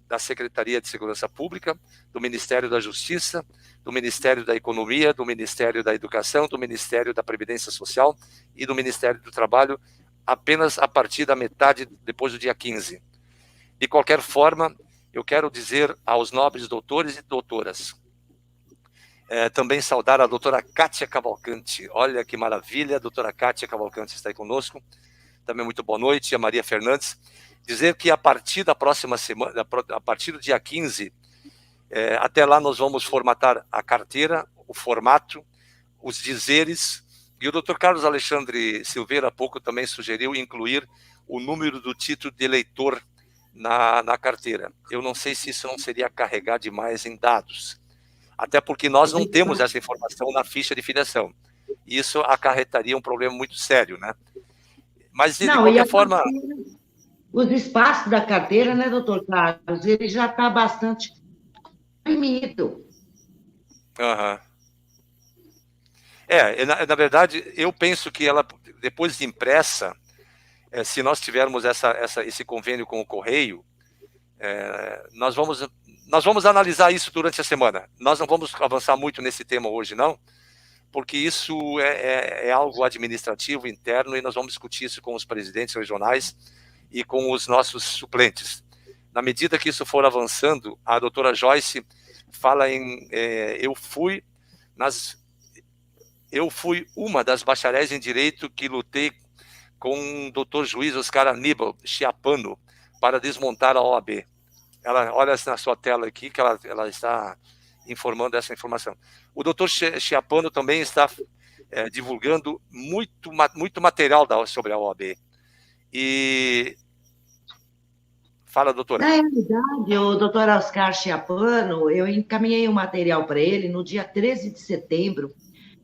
da Secretaria de Segurança Pública, do Ministério da Justiça, do Ministério da Economia, do Ministério da Educação, do Ministério da Previdência Social e do Ministério do Trabalho, apenas a partir da metade, depois do dia 15. De qualquer forma, eu quero dizer aos nobres doutores e doutoras, também saudar a doutora Kátia Cavalcante. Olha que maravilha, a doutora Kátia Cavalcante está aí conosco. Também muito boa noite, a Maria Fernandes. Dizer que a partir da próxima semana, a partir do dia 15, até lá nós vamos formatar a carteira, o formato, os dizeres, e o doutor Carlos Alexandre Silveira há pouco também sugeriu incluir o número do título de eleitor na carteira. Eu não sei se isso não seria carregar demais em dados, até porque nós não temos essa informação na ficha de filiação. Isso acarretaria um problema muito sério, né? Mas, de qualquer forma... Os espaços da carteira, né, doutor Carlos, ele já está bastante comprimido. Uhum. Na verdade, eu penso que ela, depois de impressa, se nós tivermos esse convênio com o Correio, nós vamos analisar isso durante a semana. Nós não vamos avançar muito nesse tema hoje, não, porque isso é algo administrativo interno e nós vamos discutir isso com os presidentes regionais e com os nossos suplentes. Na medida que isso for avançando, a doutora Joyce fala em... Eu fui uma das bacharéis em Direito que lutei com o doutor juiz Oscar Aníbal Chiapano para desmontar a OAB. Olha na sua tela aqui que ela está informando essa informação. O doutor Chiapano também está divulgando muito material sobre a OAB. E... Fala, doutora. Na realidade, o doutor Oscar Chiapano, eu encaminhei o material para ele no dia 13 de setembro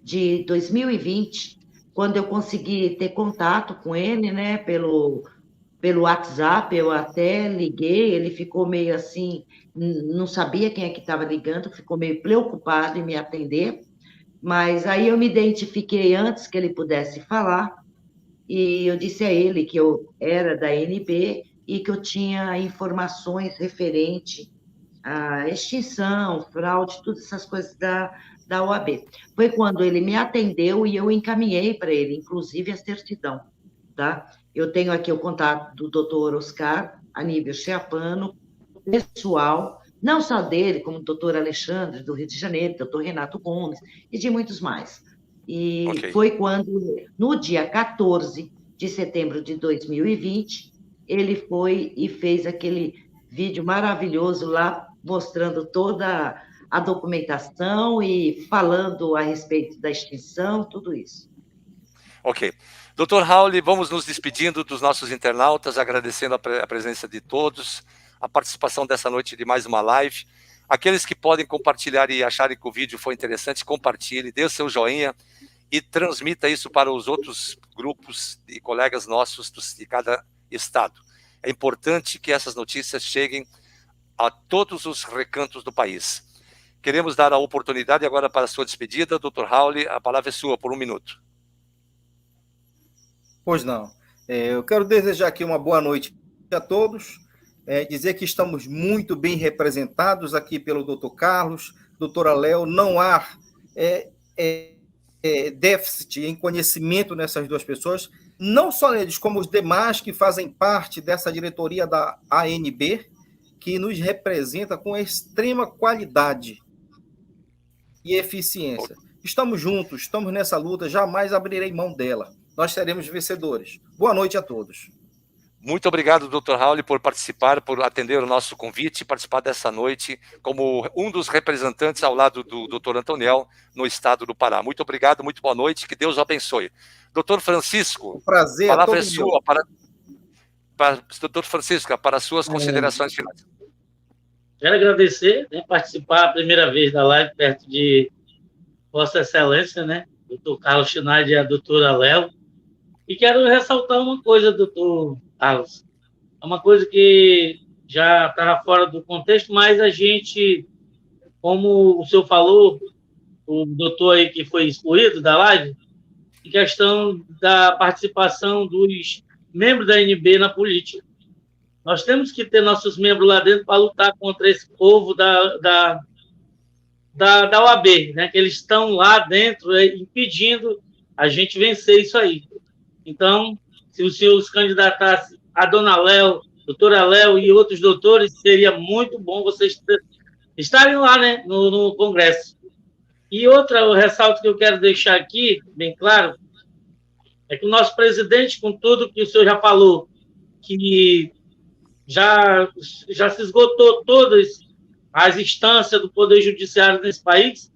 de 2020, quando eu consegui ter contato com ele, né, pelo WhatsApp. Eu até liguei, ele ficou meio assim, não sabia quem é que estava ligando, ficou meio preocupado em me atender, mas aí eu me identifiquei antes que ele pudesse falar, e eu disse a ele que eu era da ANB e que eu tinha informações referente à extinção, fraude, todas essas coisas da OAB. Foi quando ele me atendeu e eu encaminhei para ele, inclusive, a certidão, tá? Eu tenho aqui o contato do doutor Oscar Aníbal Chiapano, pessoal, não só dele, como do doutor Alexandre, do Rio de Janeiro, doutor Renato Gomes, e de muitos mais. E foi quando, no dia 14 de setembro de 2020, ele foi e fez aquele vídeo maravilhoso lá, mostrando toda a documentação e falando a respeito da extinção, tudo isso. Ok. Doutor Raul, vamos nos despedindo dos nossos internautas, agradecendo a presença de todos, a participação dessa noite de mais uma live. Aqueles que podem compartilhar e acharem que o vídeo foi interessante, compartilhe, dê o seu joinha e transmita isso para os outros grupos e colegas nossos de cada estado. É importante que essas notícias cheguem a todos os recantos do país. Queremos dar a oportunidade agora para a sua despedida. Dr. Raul, a palavra é sua por 1 minuto. Pois não. Eu quero desejar aqui uma boa noite a todos, dizer que estamos muito bem representados aqui pelo Dr. Carlos, doutora Léo. Não há déficit em conhecimento nessas duas pessoas, não só eles, como os demais que fazem parte dessa diretoria da ANB, que nos representa com extrema qualidade e eficiência. Estamos juntos, estamos nessa luta, jamais abrirei mão dela. Nós seremos vencedores. Boa noite a todos. Muito obrigado, Dr. Raul, por participar, por atender o nosso convite, participar dessa noite como um dos representantes ao lado do Dr. Antoniel no estado do Pará. Muito obrigado, muito boa noite, que Deus o abençoe. Dr. Francisco, prazer, a palavra é sua. Dr. Francisco, para as suas considerações finais. Quero agradecer, participar a primeira vez da live perto de Vossa Excelência, Dr. Carlos Schneider e a doutora Léo. E quero ressaltar uma coisa, doutor Carlos. É uma coisa que já estava fora do contexto, mas a gente, como o senhor falou, o doutor aí que foi excluído da live, em questão da participação dos membros da ANB na política. Nós temos que ter nossos membros lá dentro para lutar contra esse povo da OAB, né? Que eles estão lá dentro impedindo a gente vencer isso aí. Então, se o senhor se candidatasse a dona Léo, doutora Léo e outros doutores, seria muito bom vocês estarem lá, né, no Congresso. E outra ressalto que eu quero deixar aqui, bem claro, é que o nosso presidente, com tudo que o senhor já falou, que já se esgotou todas as instâncias do Poder Judiciário nesse país,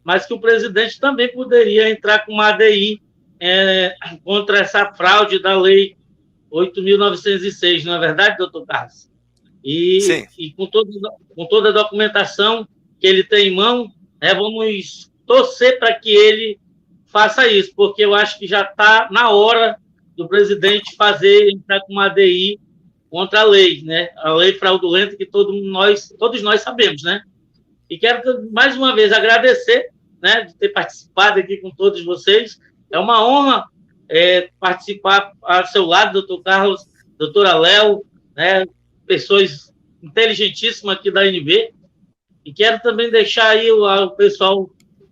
mas que o presidente também poderia entrar com uma ADI contra essa fraude da Lei 8.906, não é verdade, doutor Carlos? Sim. E com toda a documentação que ele tem em mão, vamos torcer para que ele faça isso, porque eu acho que já está na hora do presidente entrar com uma ADI contra a lei, né? A lei fraudulenta que todos nós sabemos, né? E quero mais uma vez agradecer, né, de ter participado aqui com todos vocês. É uma honra participar ao seu lado, doutor Carlos, doutora Léo, né, pessoas inteligentíssimas aqui da ANB. E quero também deixar aí o pessoal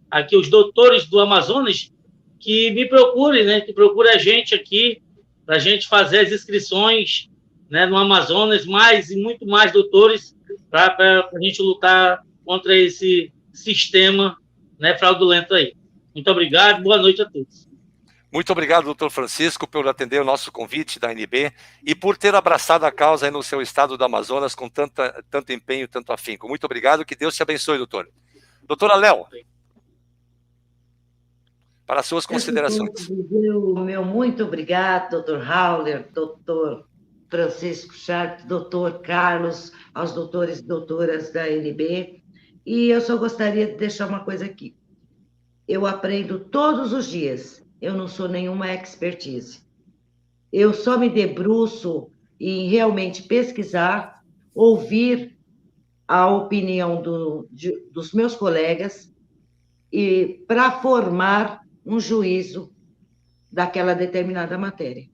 aqui, os doutores do Amazonas, que me procurem, né, que procurem a gente aqui, para a gente fazer as inscrições, né, no Amazonas, mais e muito mais doutores, para a gente lutar contra esse sistema, né, fraudulento aí. Muito obrigado, boa noite a todos. Muito obrigado, doutor Francisco, por atender o nosso convite da ANB e por ter abraçado a causa aí no seu estado do Amazonas com tanto empenho, tanto afinco. Muito obrigado, que Deus te abençoe, doutor. Doutora Léo, para as suas considerações. Meu muito obrigado, doutor Hauler, doutor Francisco Sharp, doutor Carlos, aos doutores e doutoras da ANB. E eu só gostaria de deixar uma coisa aqui. Eu aprendo todos os dias. Eu não sou nenhuma expertise. Eu só me debruço em realmente pesquisar, ouvir a opinião dos meus colegas e para formar um juízo daquela determinada matéria.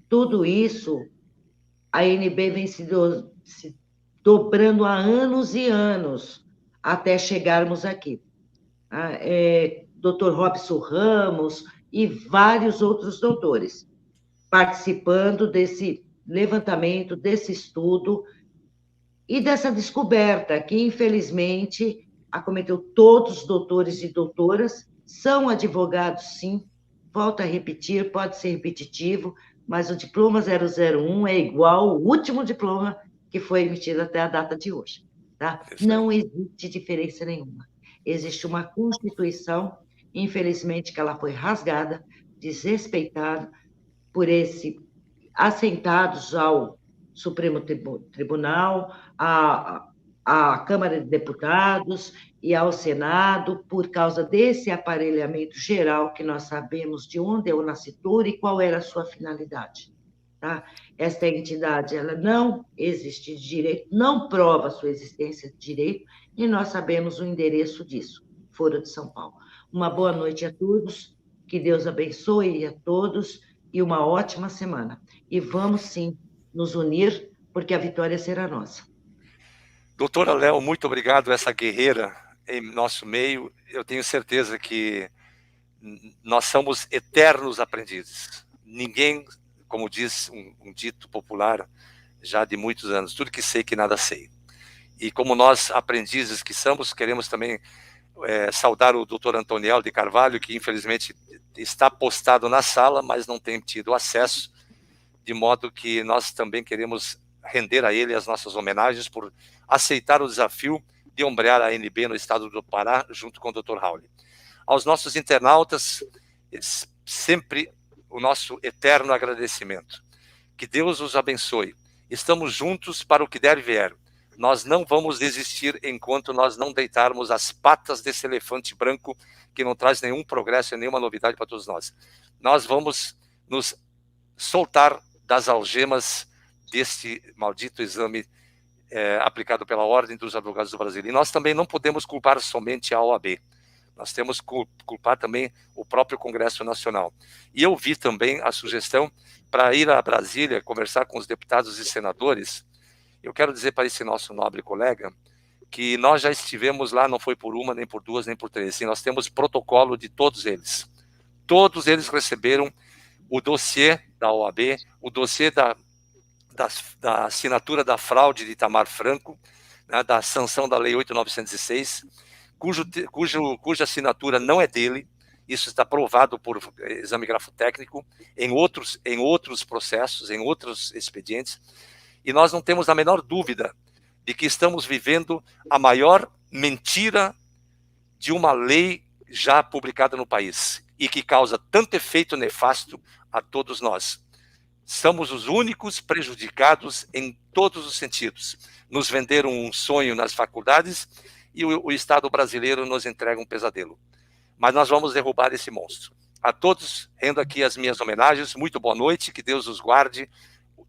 Tudo isso, a ANB vem se dobrando há anos e anos até chegarmos aqui. Dr. Robson Ramos e vários outros doutores participando desse levantamento, desse estudo e dessa descoberta que, infelizmente, acometeu todos os doutores e doutoras, são advogados, sim, volto a repetir, pode ser repetitivo, mas o diploma 001 é igual ao último diploma que foi emitido até a data de hoje. Tá? Não existe diferença nenhuma. Existe uma Constituição, infelizmente, que ela foi rasgada, desrespeitada por assentados ao Supremo Tribunal, à Câmara de Deputados e ao Senado, por causa desse aparelhamento geral que nós sabemos de onde é o nascituro e qual era a sua finalidade. Tá? Esta entidade ela não existe de direito, não prova a sua existência de direito, e nós sabemos o endereço disso, Foro de São Paulo. Uma boa noite a todos, que Deus abençoe a todos e uma ótima semana. E vamos, sim, nos unir, porque a vitória será nossa. Doutora Léo, muito obrigado, essa guerreira em nosso meio. Eu tenho certeza que nós somos eternos aprendizes. Ninguém, como diz um dito popular, já de muitos anos, tudo que sei que nada sei. E como nós, aprendizes que somos, queremos também saudar o doutor Antoniel de Carvalho, que infelizmente está postado na sala, mas não tem tido acesso, de modo que nós também queremos render a ele as nossas homenagens por aceitar o desafio de ombrear a ANB no estado do Pará, junto com o Dr. Raul. Aos nossos internautas, sempre o nosso eterno agradecimento. Que Deus os abençoe. Estamos juntos para o que der e vier. Nós não vamos desistir enquanto nós não deitarmos as patas desse elefante branco que não traz nenhum progresso e nenhuma novidade para todos nós. Nós vamos nos soltar das algemas deste maldito exame aplicado pela Ordem dos Advogados do Brasil. E nós também não podemos culpar somente a OAB. Nós temos que culpar também o próprio Congresso Nacional. E eu vi também a sugestão para ir a Brasília conversar com os deputados e senadores. Eu quero dizer para esse nosso nobre colega que nós já estivemos lá, não foi por uma, nem por duas, nem por três. E nós temos protocolo de todos eles. Todos eles receberam o dossiê da OAB, o dossiê da assinatura da fraude de Itamar Franco, né, da sanção da Lei 8.906, cuja assinatura não é dele. Isso está provado por exame grafotécnico em outros processos, em outros expedientes, e nós não temos a menor dúvida de que estamos vivendo a maior mentira de uma lei já publicada no país e que causa tanto efeito nefasto a todos nós. Somos os únicos prejudicados em todos os sentidos. Nos venderam um sonho nas faculdades e o Estado brasileiro nos entrega um pesadelo. Mas nós vamos derrubar esse monstro. A todos, rendo aqui as minhas homenagens, muito boa noite, que Deus os guarde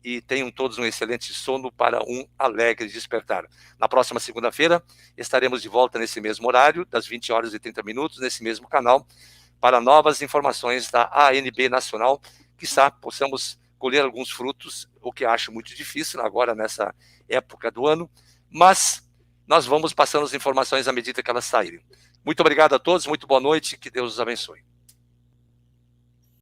e tenham todos um excelente sono para um alegre despertar. Na próxima segunda-feira, estaremos de volta nesse mesmo horário, das 20h30, nesse mesmo canal, para novas informações da ANB Nacional, quizá possamos colher alguns frutos, o que acho muito difícil agora nessa época do ano, mas nós vamos passando as informações à medida que elas saírem. Muito obrigado a todos, muito boa noite, que Deus os abençoe.